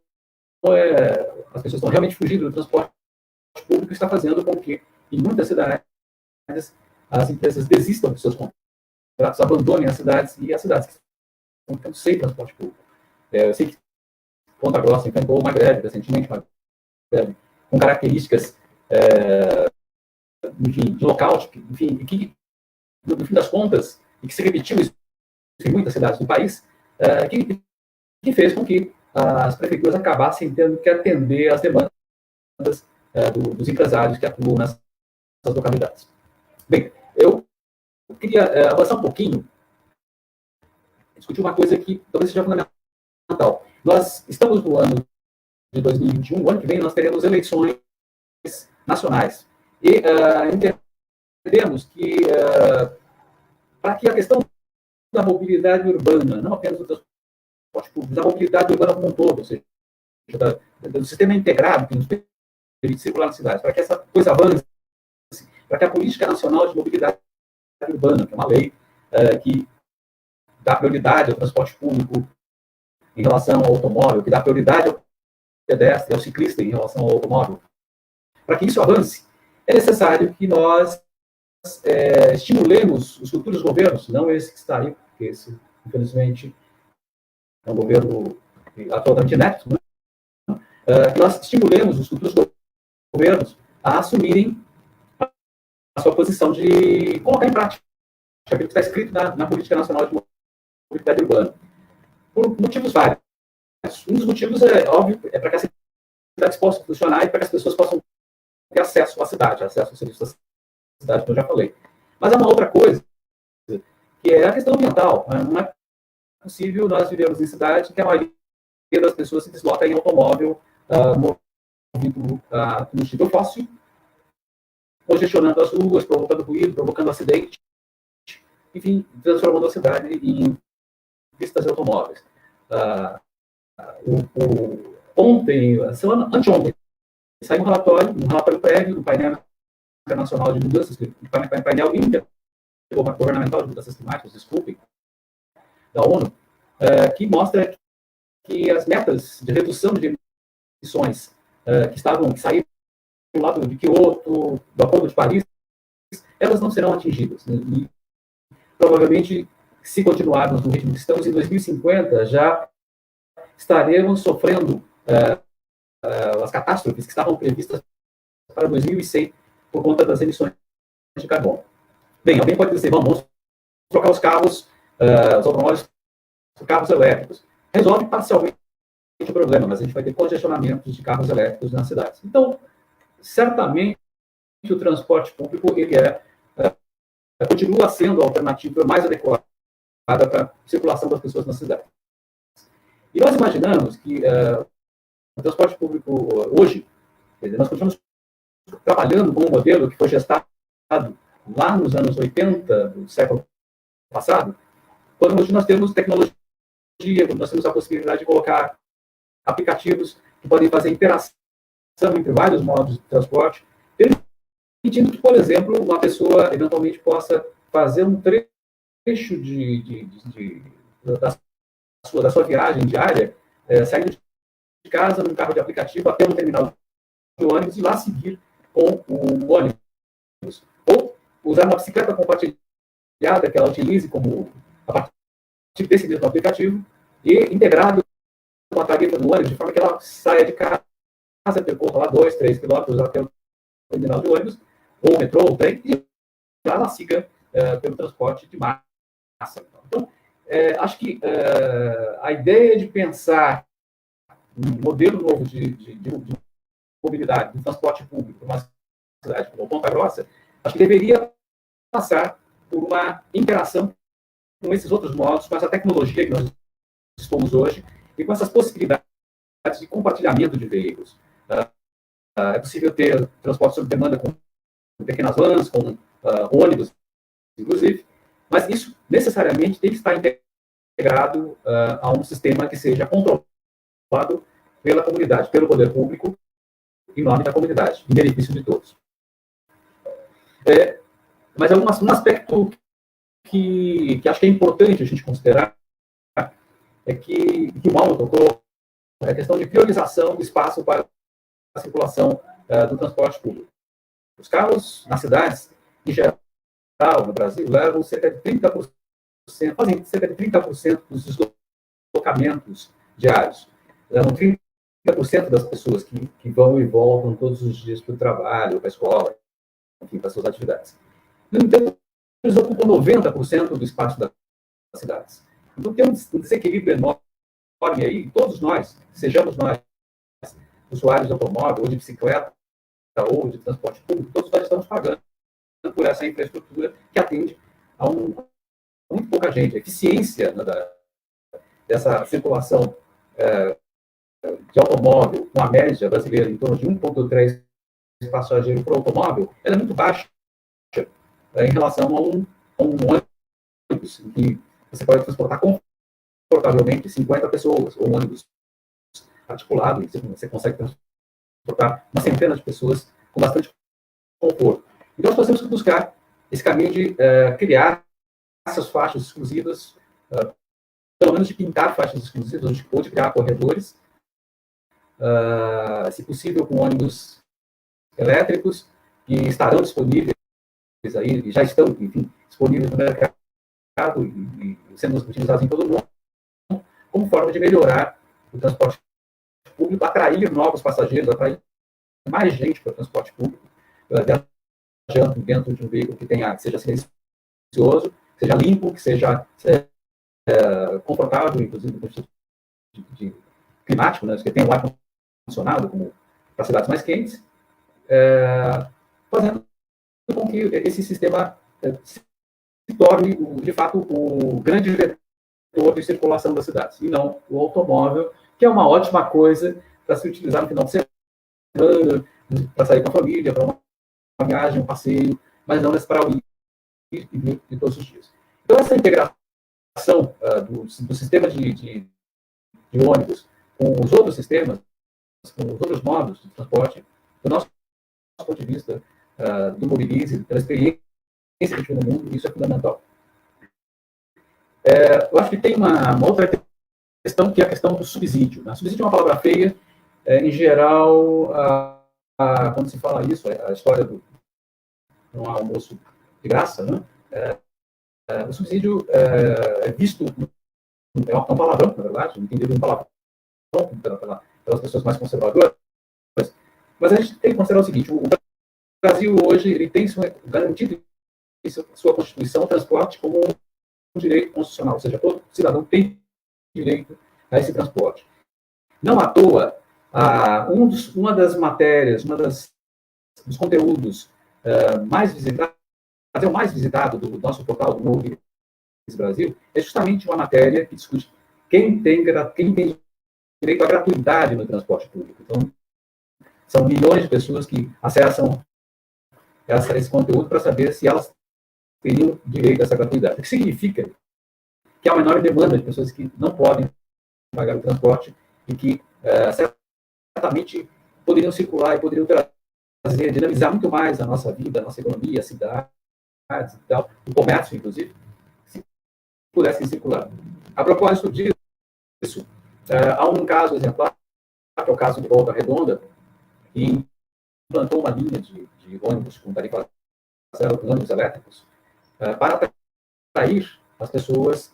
as pessoas estão realmente fugindo do transporte público e está fazendo com que, em muitas cidades, as empresas desistam dos seus contratos, abandonem as cidades, e as cidades que estão ficando sem transporte público. Eu sei que Ponta Grossa enfrentou uma greve recentemente, uma greve com características de lockout, enfim, que, no fim das contas, e que se repetiu isso em muitas cidades do país, que fez com que as prefeituras acabassem tendo que atender às demandas dos empresários que atuam nessas localidades. Bem, eu queria avançar um pouquinho, discutir uma coisa que talvez seja fundamental. Nós estamos no ano de 2021, o ano que vem nós teremos eleições nacionais. E entendemos que, para que a questão da mobilidade urbana, não apenas do transporte público, da mobilidade urbana como um todo, ou seja, do sistema integrado que nos permite circular nas cidades, para que essa coisa avance, para que a Política Nacional de Mobilidade Urbana, que é uma lei que dá prioridade ao transporte público em relação ao automóvel, que dá prioridade ao pedestre, ao ciclista em relação ao automóvel, para que isso avance, é necessário que nós estimulemos os futuros governos, não esse que está aí, porque esse, infelizmente, é um governo atualmente inepto, né? Que nós estimulemos os futuros governos a assumirem a sua posição de colocar em prática aquilo que está escrito na Política Nacional de Mobilidade Urbana. Por motivos vários. Um dos motivos, óbvio, é para que as cidades possam funcionar e para que as pessoas possam ter acesso à cidade, acesso aos serviços da cidade, como eu já falei. Mas há uma outra coisa, que é a questão ambiental. Não é possível nós vivermos em cidade que a maioria das pessoas se desloca em automóvel movido a combustível fóssil, congestionando as ruas, provocando ruído, provocando acidente, enfim, transformando a cidade em pistas de automóveis. Anteontem, saiu um relatório prévio do painel internacional de mudanças, painel intergovernamental de mudanças climáticas, desculpem, da ONU, que mostra que as metas de redução de emissões que saíram do lado de Kyoto, do Acordo de Paris, elas não serão atingidas. Né? E, provavelmente, se continuarmos no ritmo que estamos, em 2050 já estaremos sofrendo as catástrofes que estavam previstas para 2100 por conta das emissões de carbono. Bem, alguém pode dizer, vamos trocar os carros, os automóveis por carros elétricos. Resolve parcialmente o problema, mas a gente vai ter congestionamentos de carros elétricos nas cidades. Então, certamente, o transporte público ele continua sendo a alternativa mais adequada para a circulação das pessoas na cidade. E nós imaginamos que o transporte público hoje, nós continuamos trabalhando com um modelo que foi gestado lá nos anos 80 do século passado, quando hoje nós temos tecnologia, quando nós temos a possibilidade de colocar aplicativos que podem fazer interação entre vários modos de transporte, permitindo que, por exemplo, uma pessoa eventualmente possa fazer um trecho da sua viagem diária, saindo de casa num carro de aplicativo até um terminal de ônibus e lá seguir com o ônibus. Ou usar uma bicicleta compartilhada que ela utilize como a partir desse mesmo aplicativo e integrado com a tarifa do ônibus, de forma que ela saia de casa, percorra lá 2, 3 quilômetros até o terminal de ônibus, ou metrô, ou trem, e lá ela siga pelo transporte de massa. Então, acho que a ideia de pensar um modelo novo de mobilidade, de transporte público para uma cidade como Ponta Grossa, acho que deveria passar por uma interação com esses outros modos, com essa tecnologia que nós dispomos hoje e com essas possibilidades de compartilhamento de veículos. É possível ter transporte sob demanda com pequenas vans, com ônibus, inclusive, mas isso necessariamente tem que estar integrado a um sistema que seja controlado pela comunidade, pelo poder público, em nome da comunidade, em benefício de todos. Mas um aspecto que acho que é importante a gente considerar é que o Mauro tocou a questão de priorização do espaço para a circulação do transporte público. Os carros nas cidades, em geral, no Brasil, levam cerca de 30%, fazem cerca de 30% dos deslocamentos diários. Levam 30% das pessoas que vão e voltam todos os dias para o trabalho, para a escola, enfim, para as suas atividades. No entanto, eles ocupam 90% do espaço das cidades. Então, tem um desequilíbrio enorme aí, todos nós, sejamos nós usuários de automóvel, ou de bicicleta, ou de transporte público, todos nós estamos pagando por essa infraestrutura que atende a muito pouca gente. A eficiência dessa circulação de automóvel, com a média brasileira em torno de 1,3 passageiros por automóvel, ela é muito baixa em relação a um ônibus, em que você pode transportar confortavelmente 50 pessoas, ou um ônibus articulado, e você consegue transportar uma centena de pessoas com bastante conforto. Então, nós temos que buscar esse caminho de criar essas faixas exclusivas, pelo menos de pintar faixas exclusivas, ou de criar corredores, se possível com ônibus elétricos, que estarão disponíveis aí, e já estão, enfim, disponíveis no mercado e sendo utilizados em todo o mundo, como forma de melhorar o transporte público, atrair novos passageiros, atrair mais gente para o transporte público, viajando dentro de um veículo que seja silencioso, que seja limpo, que seja confortável, inclusive do ponto de climático, né, que tenha um ar-condicionado, como para cidades mais quentes, fazendo com que esse sistema se torne, de fato, o grande vetor de circulação das cidades, e não o automóvel, que é uma ótima coisa para se utilizar no final de semana, para sair com a família, para uma viagem, um passeio, mas não para ir de todos os dias. Então, essa integração do sistema de ônibus com os outros sistemas, com os outros modos de transporte, do nosso ponto de vista, do Mobilize, pela experiência que a gente tem no mundo, isso é fundamental. Eu acho que tem uma outra questão, que é a questão do subsídio. Né? Subsídio é uma palavra feia, em geral, quando se fala isso, a história do um almoço de graça, né? O subsídio é visto, é um palavrão, na verdade, entendido um palavrão pelas pessoas mais conservadoras, mas a gente tem que considerar o seguinte: o Brasil hoje ele tem garantido em sua Constituição o transporte como um direito constitucional, ou seja, todo cidadão tem direito a esse transporte. Não à toa, uma das matérias, dos conteúdos mais visitados, o mais visitado do nosso portal do Mobilize Brasil, é justamente uma matéria que discute quem tem direito à gratuidade no transporte público. Então, são milhões de pessoas que acessam esse conteúdo para saber se elas teriam direito a essa gratuidade. O que significa que há uma enorme demanda de pessoas que não podem pagar o transporte e que certamente poderiam circular e poderiam dinamizar muito mais a nossa vida, a nossa economia, a cidade, e tal, o comércio, inclusive, se pudessem circular. A propósito disso, isso. Há um caso exemplar, que é o caso de Volta Redonda, que implantou uma linha de ônibus com tarifa zero, ônibus elétricos, para atrair as pessoas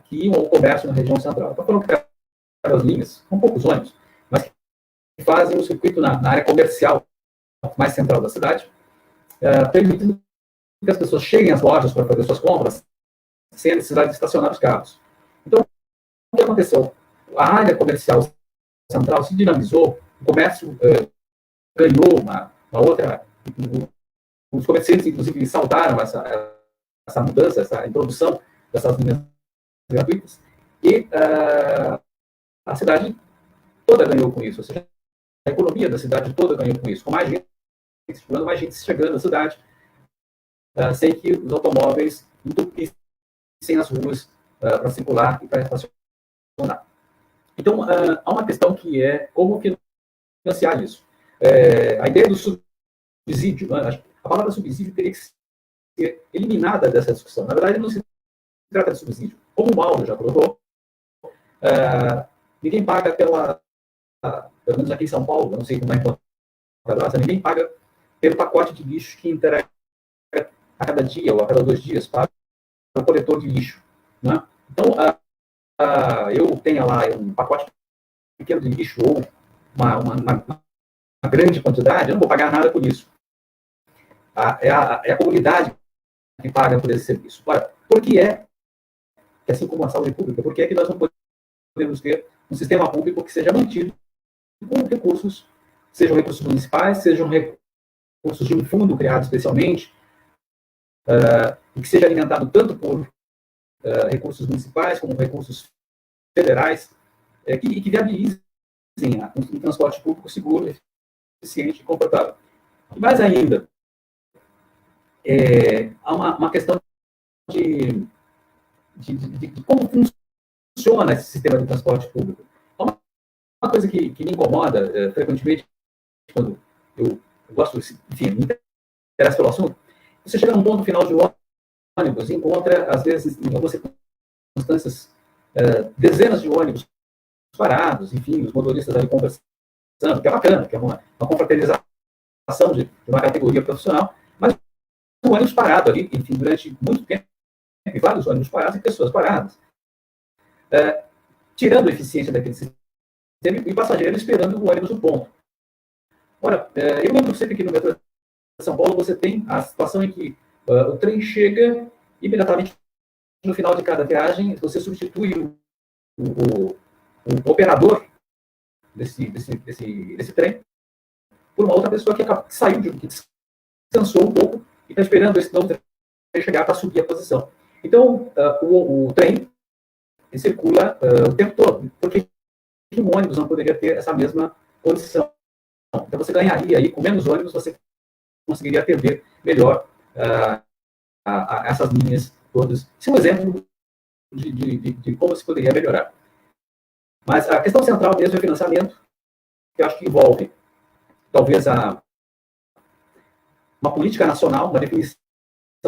que iam ao comércio na região central. Então, foram criadas as linhas, com poucos ônibus, mas que fazem o circuito na área comercial mais central da cidade, permitindo que as pessoas cheguem às lojas para fazer suas compras sem a necessidade de estacionar os carros. Então, o que aconteceu? A área comercial central se dinamizou, o comércio ganhou uma outra... Os comerciantes, inclusive, saudaram essa mudança, essa introdução dessas linhas gratuitas, e a cidade toda ganhou com isso, ou seja, a economia da cidade toda ganhou com isso, com mais gente circulando, mais gente chegando à cidade, sem que os automóveis entupissem as ruas para circular e para estacionar. Então, há uma questão que é como financiar isso. A ideia do subsídio, a palavra subsídio teria que ser eliminada dessa discussão. Na verdade, não se trata de subsídio. Como o Mauro já colocou, ninguém paga pelo menos aqui em São Paulo, eu não sei como é em Ponta Grossa, ninguém paga pelo pacote de lixo que entrega a cada dia ou a cada 2 dias para o coletor de lixo. Né? Então, eu tenho lá um pacote pequeno de lixo ou uma grande quantidade, eu não vou pagar nada por isso. É a comunidade que paga por esse serviço. Ora, por que assim como a saúde pública, por que é que nós não podemos ter um sistema público que seja mantido com recursos, sejam recursos municipais, sejam recursos de um fundo criado especialmente, e que seja alimentado tanto por recursos municipais como recursos federais, que viabilizem um transporte público seguro, eficiente e confortável. E mais ainda, há uma questão de como funciona esse sistema de transporte público. Uma coisa que me incomoda frequentemente, quando eu gosto, enfim, me interessa pelo assunto, você chega num ponto final de ônibus e encontra, às vezes, em algumas circunstâncias, dezenas de ônibus parados, enfim, os motoristas ali conversando, que é bacana, que é uma confraternização de uma categoria profissional, mas o ônibus parado ali, enfim, durante muito tempo, e vários ônibus parados e pessoas paradas, tirando a eficiência daquele sistema e passageiro esperando o ônibus no ponto. Ora, eu lembro sempre que no metrô de São Paulo você tem a situação em que o trem chega imediatamente no final de cada viagem, você substitui o operador desse trem por uma outra pessoa que saiu, que descansou um pouco e está esperando esse novo trem chegar para subir a posição. Então, o trem circula o tempo todo. Por que um ônibus não poderia ter essa mesma condição? Então, você ganharia aí, com menos ônibus, você conseguiria atender melhor essas linhas todas. Isso é um exemplo de como se poderia melhorar. Mas a questão central mesmo é o financiamento, que eu acho que envolve, talvez, uma política nacional, uma definição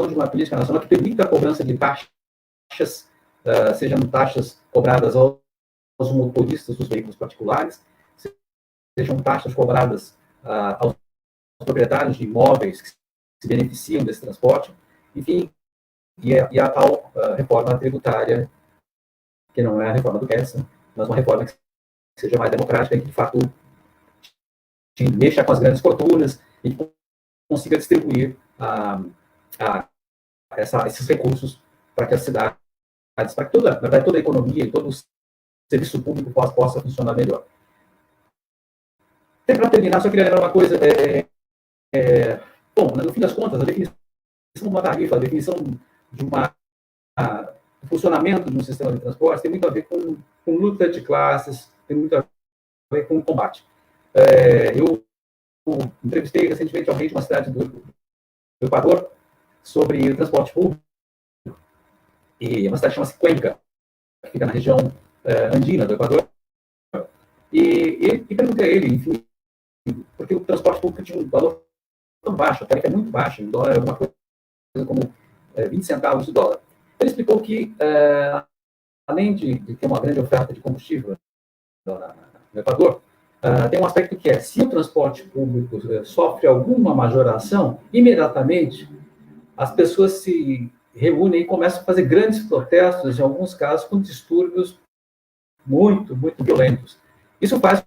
de uma política nacional que permita a cobrança de taxas, sejam taxas cobradas aos motoristas dos veículos particulares, sejam taxas cobradas aos proprietários de imóveis que se beneficiam desse transporte, enfim, e a tal reforma tributária, que não é a reforma do Guedes, mas uma reforma que seja mais democrática e que, de fato, mexa com as grandes fortunas e que consiga distribuir esses recursos para que as cidades, para que na verdade, toda a economia e todo o serviço público possa funcionar melhor. Para terminar, só queria lembrar uma coisa. Bom, no fim das contas, a definição de uma tarifa, a definição de o funcionamento de um sistema de transporte tem muito a ver com luta de classes, tem muito a ver com combate. Eu entrevistei recentemente alguém de uma cidade do Equador sobre o transporte público, e uma cidade chama-se Cuenca, que fica na região andina do Equador, e perguntei a ele, enfim, porque o transporte público tinha um valor tão baixo, a tarifa é muito baixa, em dólar é alguma coisa como 20 centavos de dólar. Ele explicou que além de ter uma grande oferta de combustível no Equador, tem um aspecto que é, se o transporte público sofre alguma majoração, imediatamente as pessoas se reúnem e começam a fazer grandes protestos, em alguns casos com distúrbios muito, muito violentos. Isso faz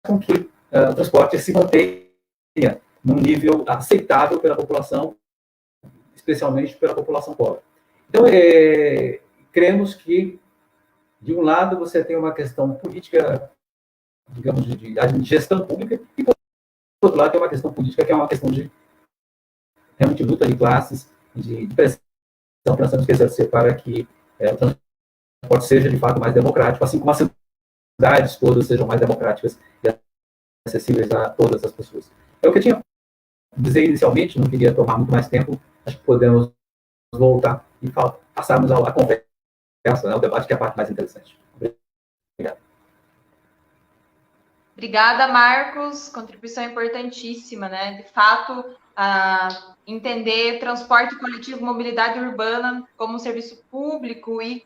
com que o transporte se mantenha num nível aceitável pela população, especialmente pela população pobre. Então, cremos que, de um lado, você tem uma questão política, digamos, de gestão pública, e, por outro lado, tem uma questão política, que é uma questão de realmente luta de classes, de pressão que nós temos que exercer para que o transporte seja, de fato, mais democrático, assim como as cidades todas sejam mais democráticas e acessíveis a todas as pessoas. É o que eu tinha a dizer inicialmente, não queria tomar muito mais tempo, acho que podemos voltar e passarmos a conversa, né, o debate, que é a parte mais interessante. Obrigado. Obrigada, Marcos. Contribuição importantíssima, né? De fato, entender transporte coletivo, mobilidade urbana como um serviço público e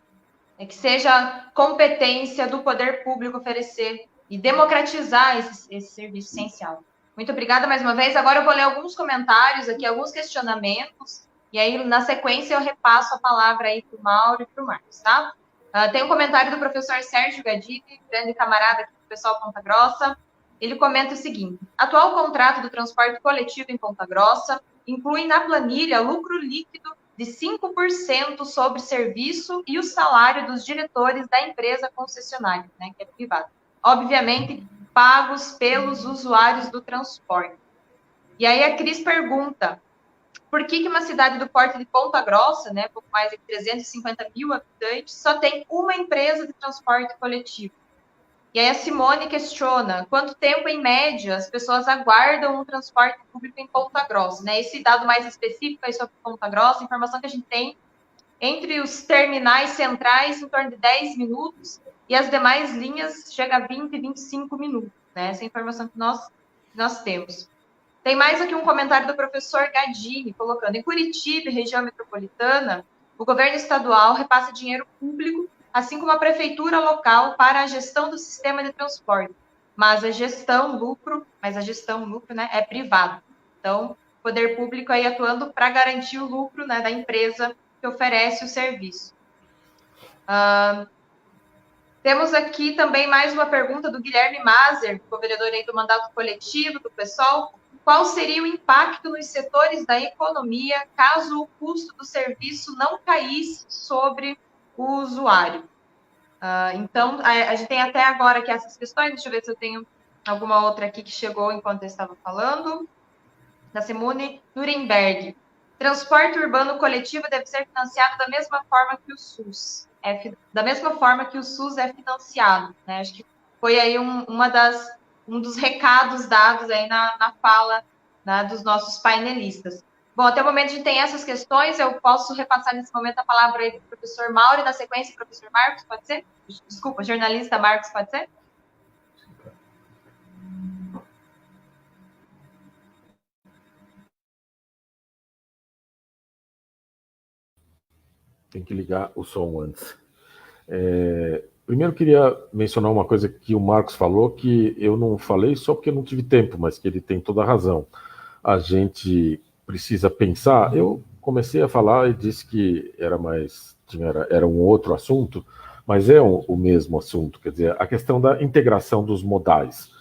que seja competência do poder público oferecer e democratizar esse serviço essencial. Muito obrigada mais uma vez. Agora eu vou ler alguns comentários aqui, alguns questionamentos, e aí, na sequência, eu repasso a palavra aí para o Mauro e para o Marcos, tá? Tem um comentário do professor Sérgio Gadini, grande camarada aqui do pessoal Ponta Grossa. Ele comenta o seguinte: atual contrato do transporte coletivo em Ponta Grossa inclui na planilha lucro líquido de 5% sobre serviço e o salário dos diretores da empresa concessionária, né, que é privada. Obviamente, pagos pelos usuários do transporte. E aí a Cris pergunta, por que uma cidade do porte de Ponta Grossa, né, pouco mais de 350 mil habitantes, só tem uma empresa de transporte coletivo? E aí a Simone questiona, quanto tempo, em média, as pessoas aguardam um transporte público em Ponta Grossa? Né? Esse dado mais específico aí sobre Ponta Grossa, a informação que a gente tem, entre os terminais centrais, em torno de 10 minutos, e as demais linhas chega a 20, 25 minutos. Né? Essa é a informação que nós temos. Tem mais aqui um comentário do professor Gadini, colocando, em Curitiba, região metropolitana, o governo estadual repassa dinheiro público, assim como a prefeitura local, para a gestão do sistema de transporte. Mas a gestão lucro, né, é privada. Então, o poder público aí atuando para garantir o lucro, né, da empresa que oferece o serviço. Temos aqui também mais uma pergunta do Guilherme Mazer, co-vereador aí do mandato coletivo do PSOL. Qual seria o impacto nos setores da economia caso o custo do serviço não caísse sobre o usuário? Então, a gente tem até agora aqui essas questões, deixa eu ver se eu tenho alguma outra aqui que chegou enquanto eu estava falando. Da Simone Nuremberg. Transporte urbano coletivo deve ser financiado da mesma forma que o SUS. Da mesma forma que o SUS é financiado. Né? Acho que foi aí um dos recados dados aí na fala, né, dos nossos painelistas. Bom, até o momento a gente tem essas questões, eu posso repassar nesse momento a palavra aí para o professor Mauro e na sequência o professor Marcos, pode ser? Desculpa, jornalista Marcos, pode ser? Tem que ligar o som antes. Primeiro, queria mencionar uma coisa que o Marcos falou, que eu não falei só porque eu não tive tempo, mas que ele tem toda a razão. A gente precisa pensar. Eu comecei a falar e disse que era um outro assunto, mas é o mesmo assunto. Quer dizer, a questão da integração dos modais,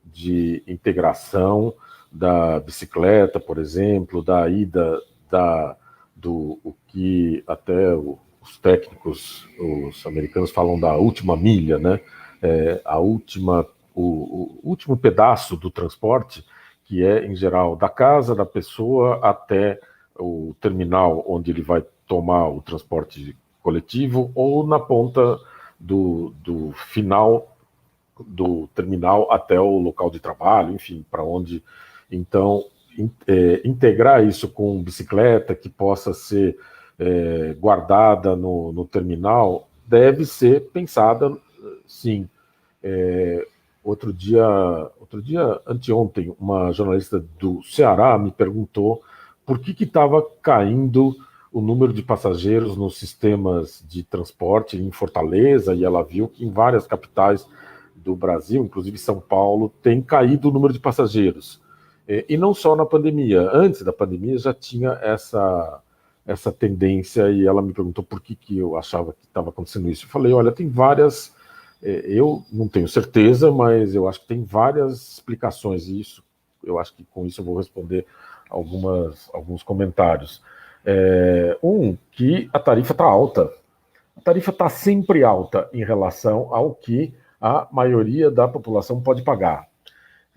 de integração da bicicleta, por exemplo, da ida o que até os técnicos, os americanos falam da última milha, né? O último pedaço do transporte, que é, em geral, da casa da pessoa até o terminal onde ele vai tomar o transporte coletivo, ou na ponta do final do terminal até o local de trabalho, enfim, para onde. Então, integrar isso com bicicleta que possa ser guardada no terminal deve ser pensada, sim. Anteontem, uma jornalista do Ceará me perguntou por que estava caindo o número de passageiros nos sistemas de transporte em Fortaleza, e ela viu que em várias capitais do Brasil, inclusive São Paulo, tem caído o número de passageiros. E não só na pandemia. Antes da pandemia já tinha essa tendência, e ela me perguntou por que eu achava que estava acontecendo isso. Eu falei, olha, tem várias... Eu não tenho certeza, mas eu acho que tem várias explicações, e isso, eu acho que com isso eu vou responder alguns comentários. Que a tarifa está alta. A tarifa está sempre alta em relação ao que a maioria da população pode pagar.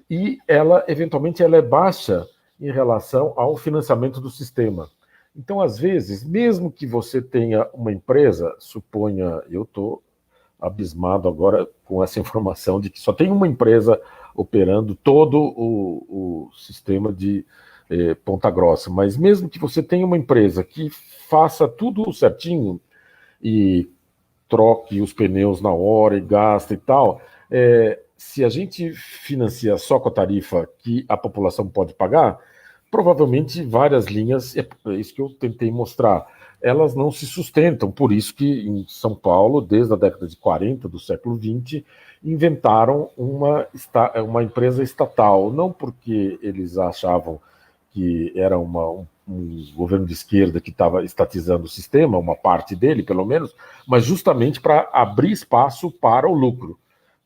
E ela, eventualmente, ela é baixa em relação ao financiamento do sistema. Então, às vezes, mesmo que você tenha uma empresa, suponha, eu estou abismado agora com essa informação de que só tem uma empresa operando todo o sistema de Ponta Grossa, mas mesmo que você tenha uma empresa que faça tudo certinho e troque os pneus na hora e gasta e tal, se a gente financia só com a tarifa que a população pode pagar, provavelmente várias linhas, é isso que eu tentei mostrar, elas não se sustentam. Por isso que em São Paulo, desde a década de 40 do século XX, inventaram uma empresa estatal, não porque eles achavam que era um governo de esquerda que estava estatizando o sistema, uma parte dele, pelo menos, mas justamente para abrir espaço para o lucro,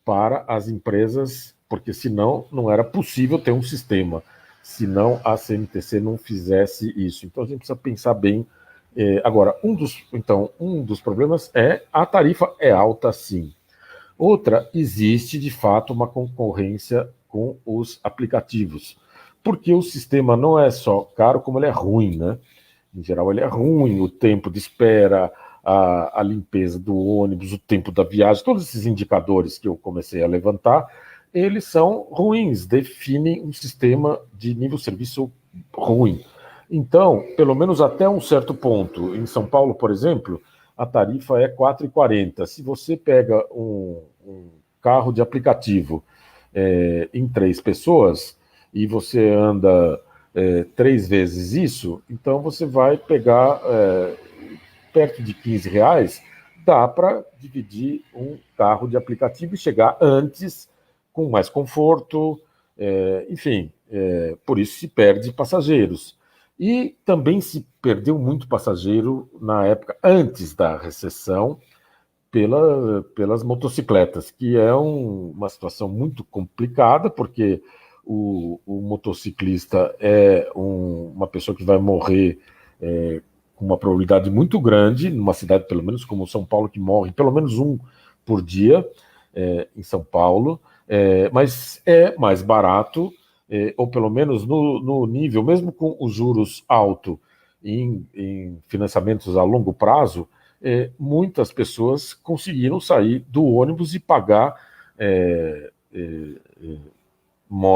para as empresas, porque senão não era possível ter um sistema, senão a CMTC não fizesse isso. Então a gente precisa pensar bem. Agora, um dos problemas é a tarifa é alta, sim. Outra, existe de fato uma concorrência com os aplicativos, porque o sistema não é só caro, como ele é ruim, né? Em geral, ele é ruim, o tempo de espera, a limpeza do ônibus, o tempo da viagem, todos esses indicadores que eu comecei a levantar, eles são ruins, definem um sistema de nível de serviço ruim. Então, pelo menos até um certo ponto, em São Paulo, por exemplo, a tarifa é R$ 4,40. Se você pega um carro de aplicativo em 3 pessoas e você anda 3 vezes isso, então você vai pegar perto de R$ 15, dá para dividir um carro de aplicativo e chegar antes, com mais conforto, enfim, por isso se perde passageiros. E também se perdeu muito passageiro na época antes da recessão pelas motocicletas, que é uma situação muito complicada, porque o motociclista é uma pessoa que vai morrer com uma probabilidade muito grande, numa cidade, pelo menos como São Paulo, que morre pelo menos um por dia em São Paulo, mas é mais barato, ou pelo menos no nível, mesmo com os juros altos em financiamentos a longo prazo, muitas pessoas conseguiram sair do ônibus e pagar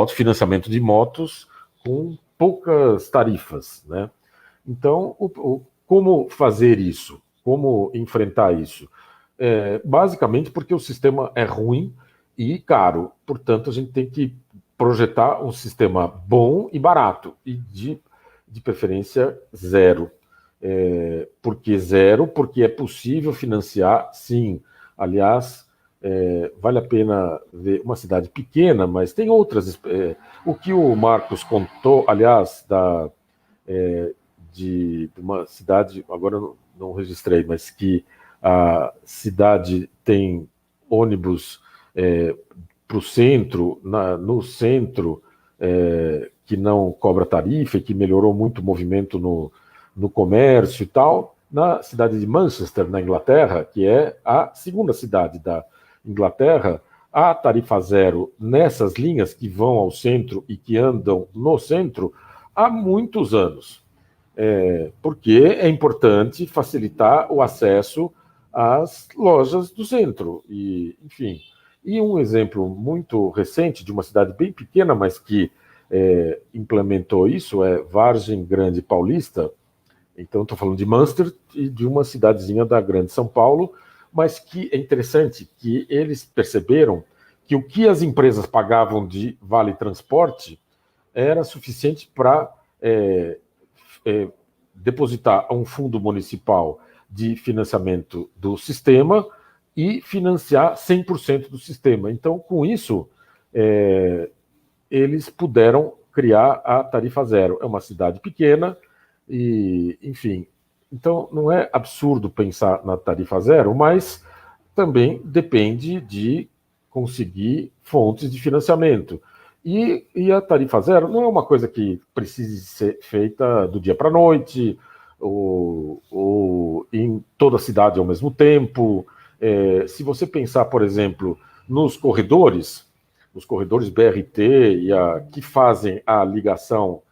financiamento de motos com poucas tarifas, né? Então, como fazer isso? Como enfrentar isso? Basicamente porque o sistema é ruim e caro. Portanto, a gente tem que projetar um sistema bom e barato, e de preferência zero. Por que zero? Porque é possível financiar, sim. Aliás, vale a pena ver uma cidade pequena, mas tem outras. O que o Marcos contou, aliás, de uma cidade, agora não registrei, mas que a cidade tem ônibus para o centro, no centro, que não cobra tarifa e que melhorou muito o movimento no comércio e tal, na cidade de Manchester, na Inglaterra, que é a segunda cidade da Inglaterra, a tarifa zero nessas linhas que vão ao centro e que andam no centro há muitos anos. Porque é importante facilitar o acesso às lojas do centro. E, enfim, e um exemplo muito recente de uma cidade bem pequena, mas que implementou isso, é Vargem Grande Paulista. Então, estou falando de Manchester e de uma cidadezinha da Grande São Paulo, mas que é interessante que eles perceberam que o que as empresas pagavam de vale transporte era suficiente para depositar a um fundo municipal de financiamento do sistema e financiar 100% do sistema. Então, com isso, eles puderam criar a tarifa zero. É uma cidade pequena e, enfim, então não é absurdo pensar na tarifa zero, mas também depende de conseguir fontes de financiamento. E a tarifa zero não é uma coisa que precise ser feita do dia para a noite, ou em toda a cidade ao mesmo tempo. Se você pensar, por exemplo, nos corredores BRT que fazem a ligação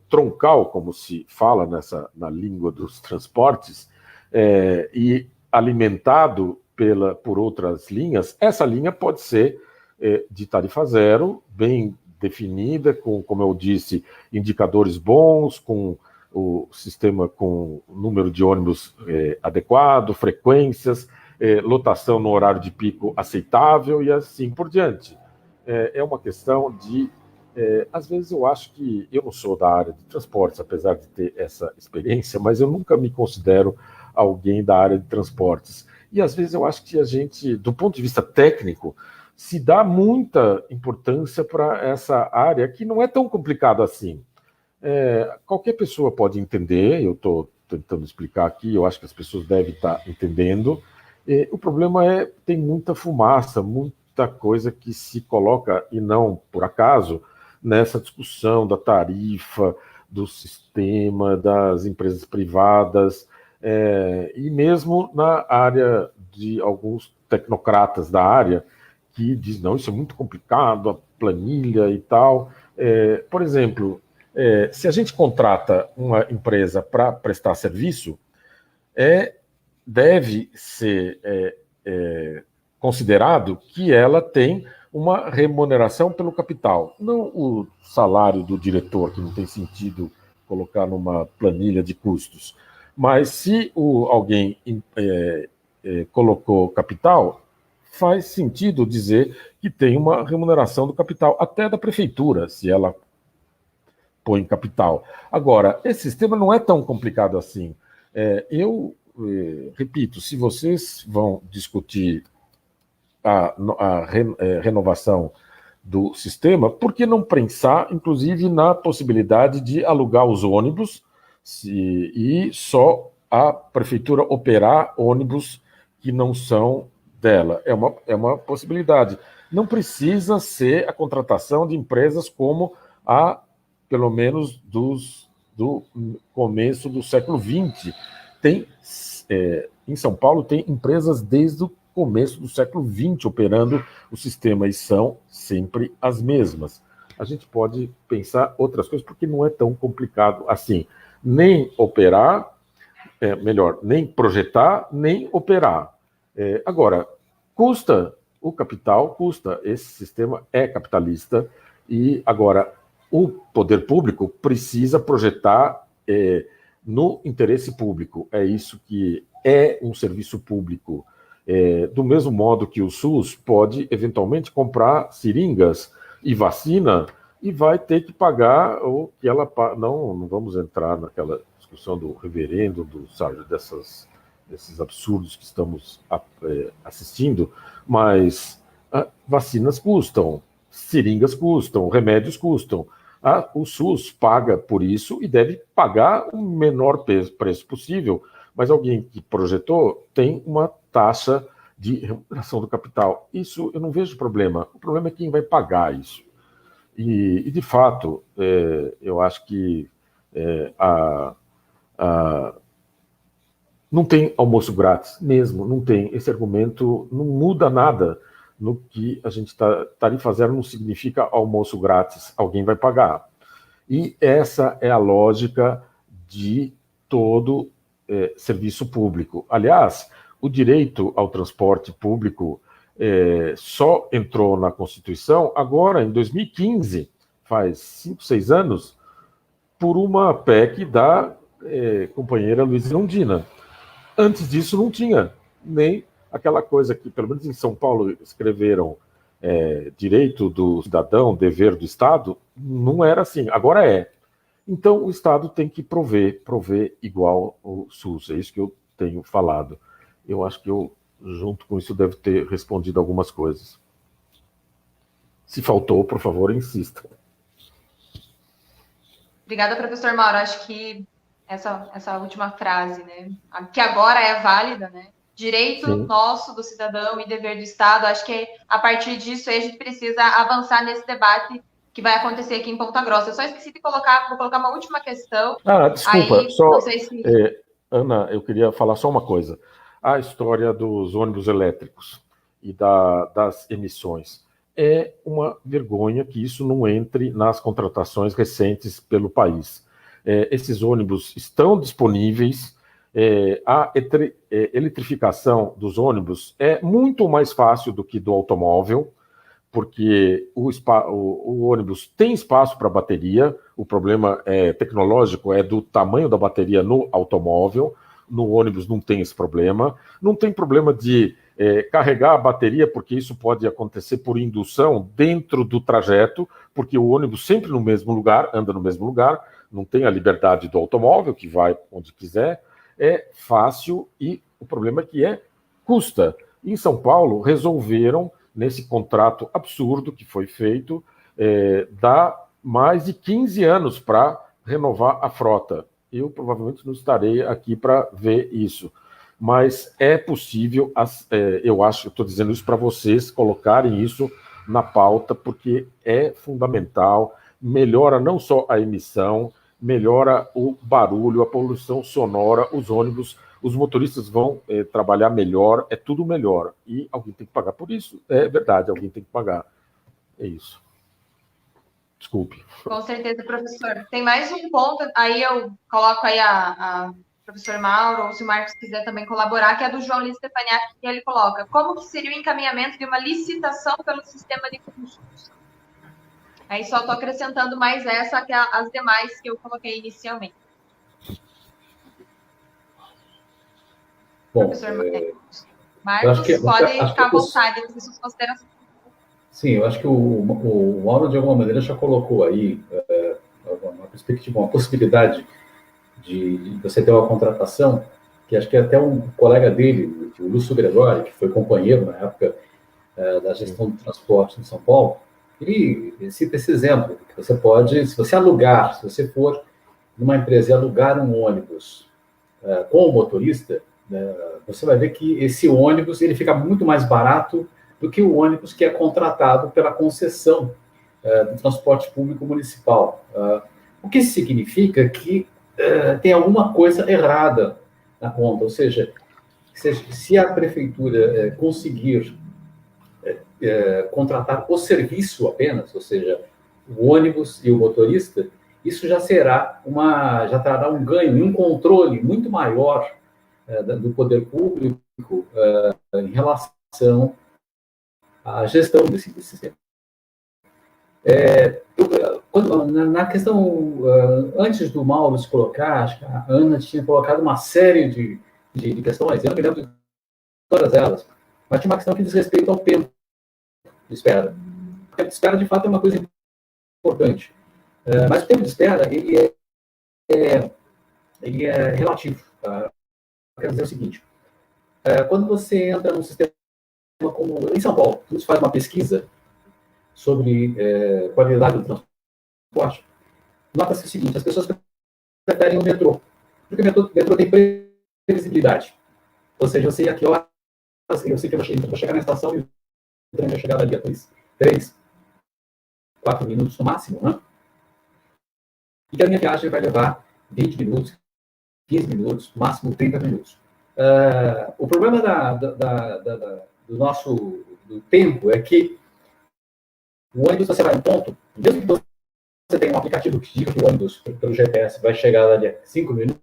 troncal, como se fala na língua dos transportes, e alimentado por outras linhas, essa linha pode ser de tarifa zero, bem definida, com, como eu disse, indicadores bons, com o sistema com número de ônibus adequado, frequências, lotação no horário de pico aceitável e assim por diante. É uma questão de... às vezes eu acho que... Eu não sou da área de transportes, apesar de ter essa experiência, mas eu nunca me considero alguém da área de transportes. E às vezes eu acho que a gente, do ponto de vista técnico, se dá muita importância para essa área, que não é tão complicado assim. Qualquer pessoa pode entender, eu estou tentando explicar aqui, eu acho que as pessoas devem estar entendendo. O problema tem muita fumaça, muita coisa que se coloca, e não por acaso, nessa discussão da tarifa, do sistema, das empresas privadas, e mesmo na área de alguns tecnocratas da área, que diz, não, isso é muito complicado, a planilha e tal. Por exemplo, se a gente contrata uma empresa para prestar serviço, deve ser considerado que ela tem uma remuneração pelo capital, não o salário do diretor, que não tem sentido colocar numa planilha de custos. Mas se alguém colocou capital, faz sentido dizer que tem uma remuneração do capital, até da prefeitura, se ela põe capital. Agora, esse sistema não é tão complicado assim. Eu repito, se vocês vão discutir a renovação do sistema, por que não pensar, inclusive, na possibilidade de alugar os ônibus e só a prefeitura operar ônibus que não são dela? É uma possibilidade. Não precisa ser a contratação de empresas como pelo menos do começo do século XX. Em São Paulo tem empresas desde o começo do século XX operando o sistema, e são sempre as mesmas. A gente pode pensar outras coisas, porque não é tão complicado assim. Nem operar, nem projetar, nem operar. Agora, o capital custa, esse sistema é capitalista, e agora o poder público precisa projetar no interesse público. É isso que é um serviço público. Do mesmo modo que o SUS pode, eventualmente, comprar seringas e vacina e vai ter que pagar o que ela... Não vamos entrar naquela discussão do reverendo, desses absurdos que estamos assistindo, mas vacinas custam, seringas custam, remédios custam. O SUS paga por isso e deve pagar o menor preço possível, mas alguém que projetou tem uma taxa de remuneração do capital. Isso eu não vejo problema. O problema é quem vai pagar isso. E de fato, eu acho que não tem almoço grátis mesmo, não tem. Esse argumento não muda nada no que a gente está... Tarifa zero não significa almoço grátis, alguém vai pagar. E essa é a lógica de todo serviço público. Aliás, o direito ao transporte público só entrou na Constituição agora, em 2015, faz 5, 6 anos, por uma PEC da companheira Luiza Erundina. Antes disso não tinha nem aquela coisa que, pelo menos em São Paulo, escreveram direito do cidadão, dever do Estado, não era assim. Agora é. Então, o Estado tem que prover igual o SUS. É isso que eu tenho falado. Eu acho que eu, junto com isso, devo ter respondido algumas coisas. Se faltou, por favor, insista. Obrigada, professor Mauro. Acho que essa última frase, né, que agora é válida, né? Direito Sim. nosso do cidadão e dever do Estado. Acho que a partir disso a gente precisa avançar nesse debate que vai acontecer aqui em Ponta Grossa. Eu só esqueci de vou colocar uma última questão. Desculpa, Aí, só, não sei se... Ana, eu queria falar só uma coisa. A história dos ônibus elétricos e das emissões. É uma vergonha que isso não entre nas contratações recentes pelo país. Esses ônibus estão disponíveis. A eletrificação dos ônibus é muito mais fácil do que do automóvel, porque o ônibus tem espaço para bateria. O problema tecnológico é do tamanho da bateria no automóvel. No ônibus não tem esse problema. Não tem problema de carregar a bateria, porque isso pode acontecer por indução dentro do trajeto, porque o ônibus sempre no mesmo lugar, anda no mesmo lugar, não tem a liberdade do automóvel, que vai onde quiser. É fácil e o problema é que custa. Em São Paulo, resolveram, nesse contrato absurdo que foi feito, dá mais de 15 anos para renovar a frota. Eu provavelmente não estarei aqui para ver isso, mas é possível, eu acho, estou dizendo isso para vocês, colocarem isso na pauta, porque é fundamental, melhora não só a emissão, melhora o barulho, a poluição sonora, os motoristas vão trabalhar melhor, é tudo melhor. E alguém tem que pagar por isso. É verdade, alguém tem que pagar. É isso. Desculpe. Com certeza, professor. Tem mais um ponto, aí eu coloco aí a professor Mauro, ou se o Marcos quiser também colaborar, que é do João Luiz Stefaniak, que ele coloca: como que seria o encaminhamento de uma licitação pelo sistema de custos? Aí só estou acrescentando mais essa que as demais que eu coloquei inicialmente. Bom, professor Marcos, pode ficar à vontade com suas considerações. Sim, eu acho que o Mauro, de alguma maneira, já colocou aí uma perspectiva, uma possibilidade de você ter uma contratação, que acho que até um colega dele, o Lúcio Gregório, que foi companheiro na época da gestão do transporte em São Paulo, ele cita esse exemplo, que você pode, se você for numa empresa e alugar um ônibus com o motorista, você vai ver que esse ônibus ele fica muito mais barato do que o ônibus que é contratado pela concessão do transporte público municipal. O que significa que tem alguma coisa errada na conta, ou seja, se a prefeitura conseguir contratar o serviço apenas, ou seja, o ônibus e o motorista, isso já trará um ganho e um controle muito maior do poder público em relação à gestão desse sistema. Na questão, antes do Mauro se colocar, acho que a Ana tinha colocado uma série de questões, eu não me lembro de todas elas, mas tinha uma questão que diz respeito ao tempo de espera. O tempo de espera, de fato, é uma coisa importante. Mas o tempo de espera, ele é relativo. Tá? Quero dizer o seguinte, quando você entra num sistema como em São Paulo, você faz uma pesquisa sobre qualidade do transporte, nota-se o seguinte: as pessoas preferem o metrô, porque o metrô tem previsibilidade. Ou seja, eu sei a que horas, eu sei que eu vou chegar na estação e o trem vai chegar dali a 3, 4 minutos no máximo, né? E que a minha viagem vai levar 20 minutos, 15 minutos, no máximo 30 minutos. O problema do tempo é que o ônibus, você vai em ponto, mesmo que você tenha um aplicativo que diga que o ônibus, pelo GPS, vai chegar lá a 5 minutos,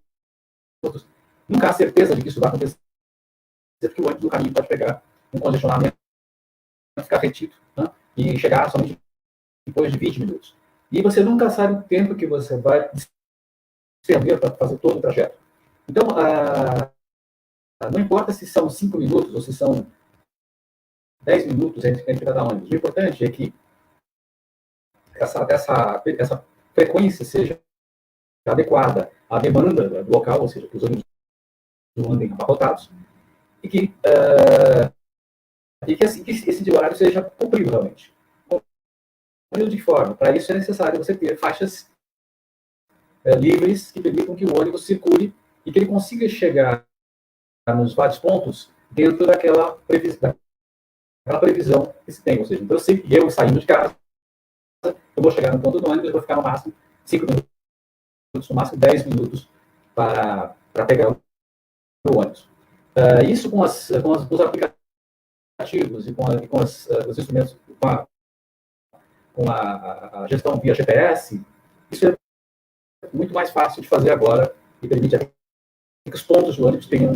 nunca há certeza de que isso vai acontecer, porque o ônibus do caminho pode pegar um congestionamento, ficar retido, né, e chegar somente depois de 20 minutos. E você nunca sabe o tempo que você vai despender para fazer todo o trajeto. Então, não importa se são 5 minutos ou se são 10 minutos entre cada ônibus. O importante é que essa frequência seja adequada à demanda do local, ou seja, que os ônibus não andem abarrotados, e que esse horário seja cumprido realmente. De forma, para isso é necessário você ter faixas livres que permitam que o ônibus circule e que ele consiga chegar nos vários pontos dentro daquela previsão que se tem. Ou seja, então eu sei que eu saindo de casa, eu vou chegar no ponto do ônibus, eu vou ficar no máximo 5 minutos, no máximo 10 minutos para pegar o ônibus. Isso com os aplicativos e com os instrumentos, com a gestão via GPS, isso é muito mais fácil de fazer agora e permite que os pontos do ônibus tenham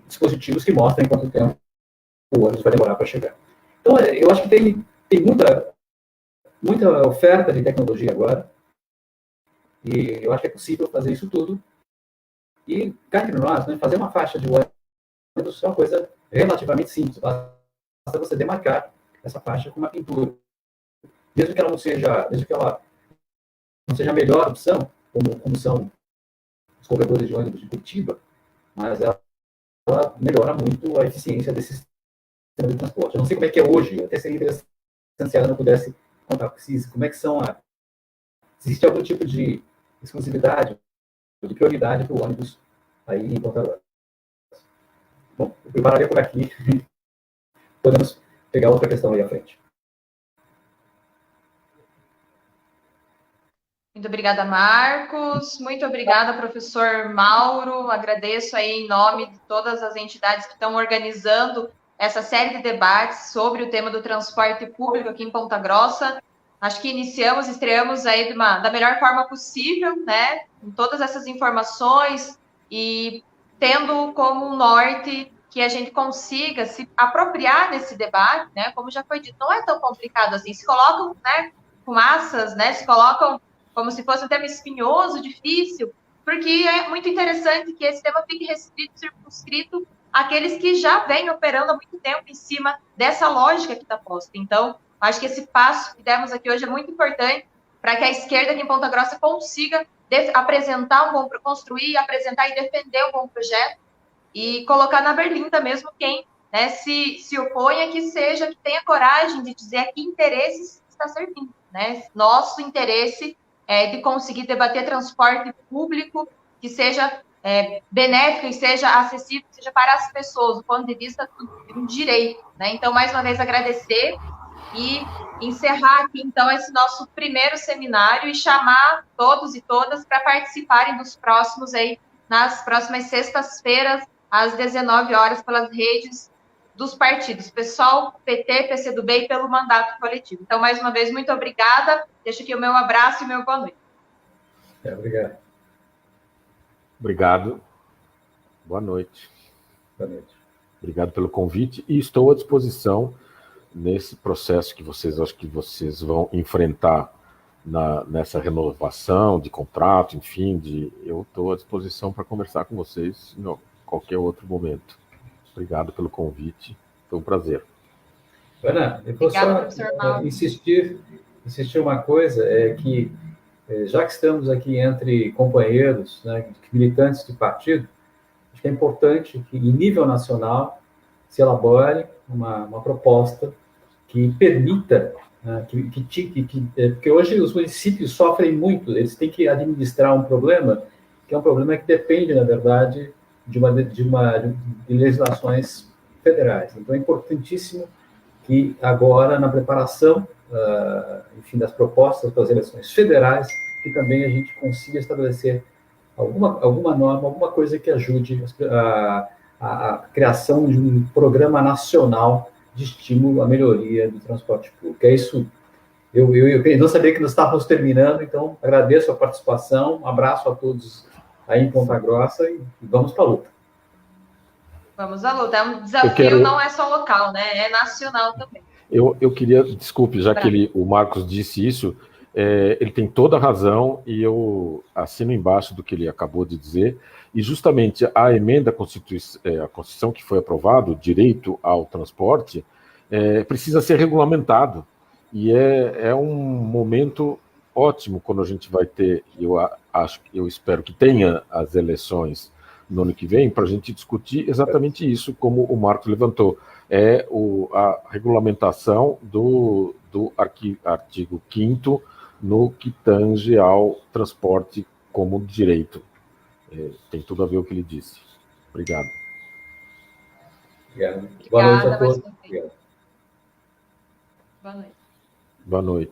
dispositivos que mostrem quanto tempo o ônibus vai demorar para chegar. Então, eu acho que tem muita oferta de tecnologia agora, e eu acho que é possível fazer isso tudo. E, cá entre nós, né, fazer uma faixa de ônibus é uma coisa relativamente simples. Basta você demarcar essa faixa com uma pintura. Mesmo que ela não seja a melhor opção, como são os corredores de ônibus de Curitiba, mas ela melhora muito a eficiência desse sistema de transporte. Eu não sei como é que é hoje, até seria interessante se ela não pudesse contar como é que são se existe algum tipo de exclusividade, de prioridade para o ônibus aí em Ponta Grossa. Bom, eu pararia por aqui. Podemos pegar outra questão aí à frente. Muito obrigada, Marcos. Muito obrigada, professor Mauro. Agradeço aí em nome de todas as entidades que estão organizando essa série de debates sobre o tema do transporte público aqui em Ponta Grossa. Acho que estreamos aí da melhor forma possível, né? Com todas essas informações e tendo como norte que a gente consiga se apropriar desse debate, né? Como já foi dito, não é tão complicado assim. Se colocam, né, fumaças, né? Se colocam como se fosse um tema espinhoso, difícil, porque é muito interessante que esse tema fique restrito, circunscrito àqueles que já vêm operando há muito tempo em cima dessa lógica que está posta. Então, acho que esse passo que demos aqui hoje é muito importante para que a esquerda aqui em Ponta Grossa consiga apresentar construir, apresentar e defender um bom projeto e colocar na berlinda mesmo quem, né, se oponha, que tenha coragem de dizer a que interesses está servindo, né? Nosso interesse é de conseguir debater transporte público que seja benéfico e seja acessível, seja para as pessoas, do ponto de vista de um direito, né? Então, mais uma vez, agradecer e encerrar aqui, então, esse nosso primeiro seminário e chamar todos e todas para participarem dos próximos aí, nas próximas sextas-feiras, às 19 horas, pelas redes dos partidos, pessoal, PT, PCdoB e pelo mandato coletivo. Então, mais uma vez, muito obrigada. Deixo aqui o meu abraço e meu boa noite. Obrigado. Obrigado. Boa noite. Boa noite. Obrigado pelo convite e estou à disposição nesse processo que acho que vocês vão enfrentar nessa renovação de contrato, enfim, eu estou à disposição para conversar com vocês em qualquer outro momento. Obrigado pelo convite, foi um prazer. Ana, eu vou só insistir uma coisa, que já que estamos aqui entre companheiros, né, militantes de partido, acho que é importante que, em nível nacional, se elabore uma proposta que permita, porque hoje os municípios sofrem muito, eles têm que administrar um problema, que é um problema que depende, na verdade, de legislações federais. Então, é importantíssimo que agora, na preparação, enfim, das propostas para as eleições federais, que também a gente consiga estabelecer alguma norma, alguma coisa que ajude a criação de um programa nacional de estímulo à melhoria do transporte público. É isso. Eu não sabia que nós estávamos terminando, então agradeço a participação, um abraço a todos aí em Ponta Grossa e vamos para a luta. Vamos à luta. É um desafio, não é só local, né? É nacional também. Eu queria, desculpe, já que o Marcos disse isso, ele tem toda a razão e eu assino embaixo do que ele acabou de dizer, e justamente a emenda à Constituição que foi aprovada, o direito ao transporte, precisa ser regulamentado, e é um momento ótimo quando a gente vai ter, eu espero que tenha as eleições no ano que vem, para a gente discutir exatamente isso, como o Marcos levantou, a regulamentação do artigo 5º no que tange ao transporte como direito. Tem tudo a ver com o que ele disse. Obrigado. Obrigado. Boa noite a todos. Boa noite. Boa noite.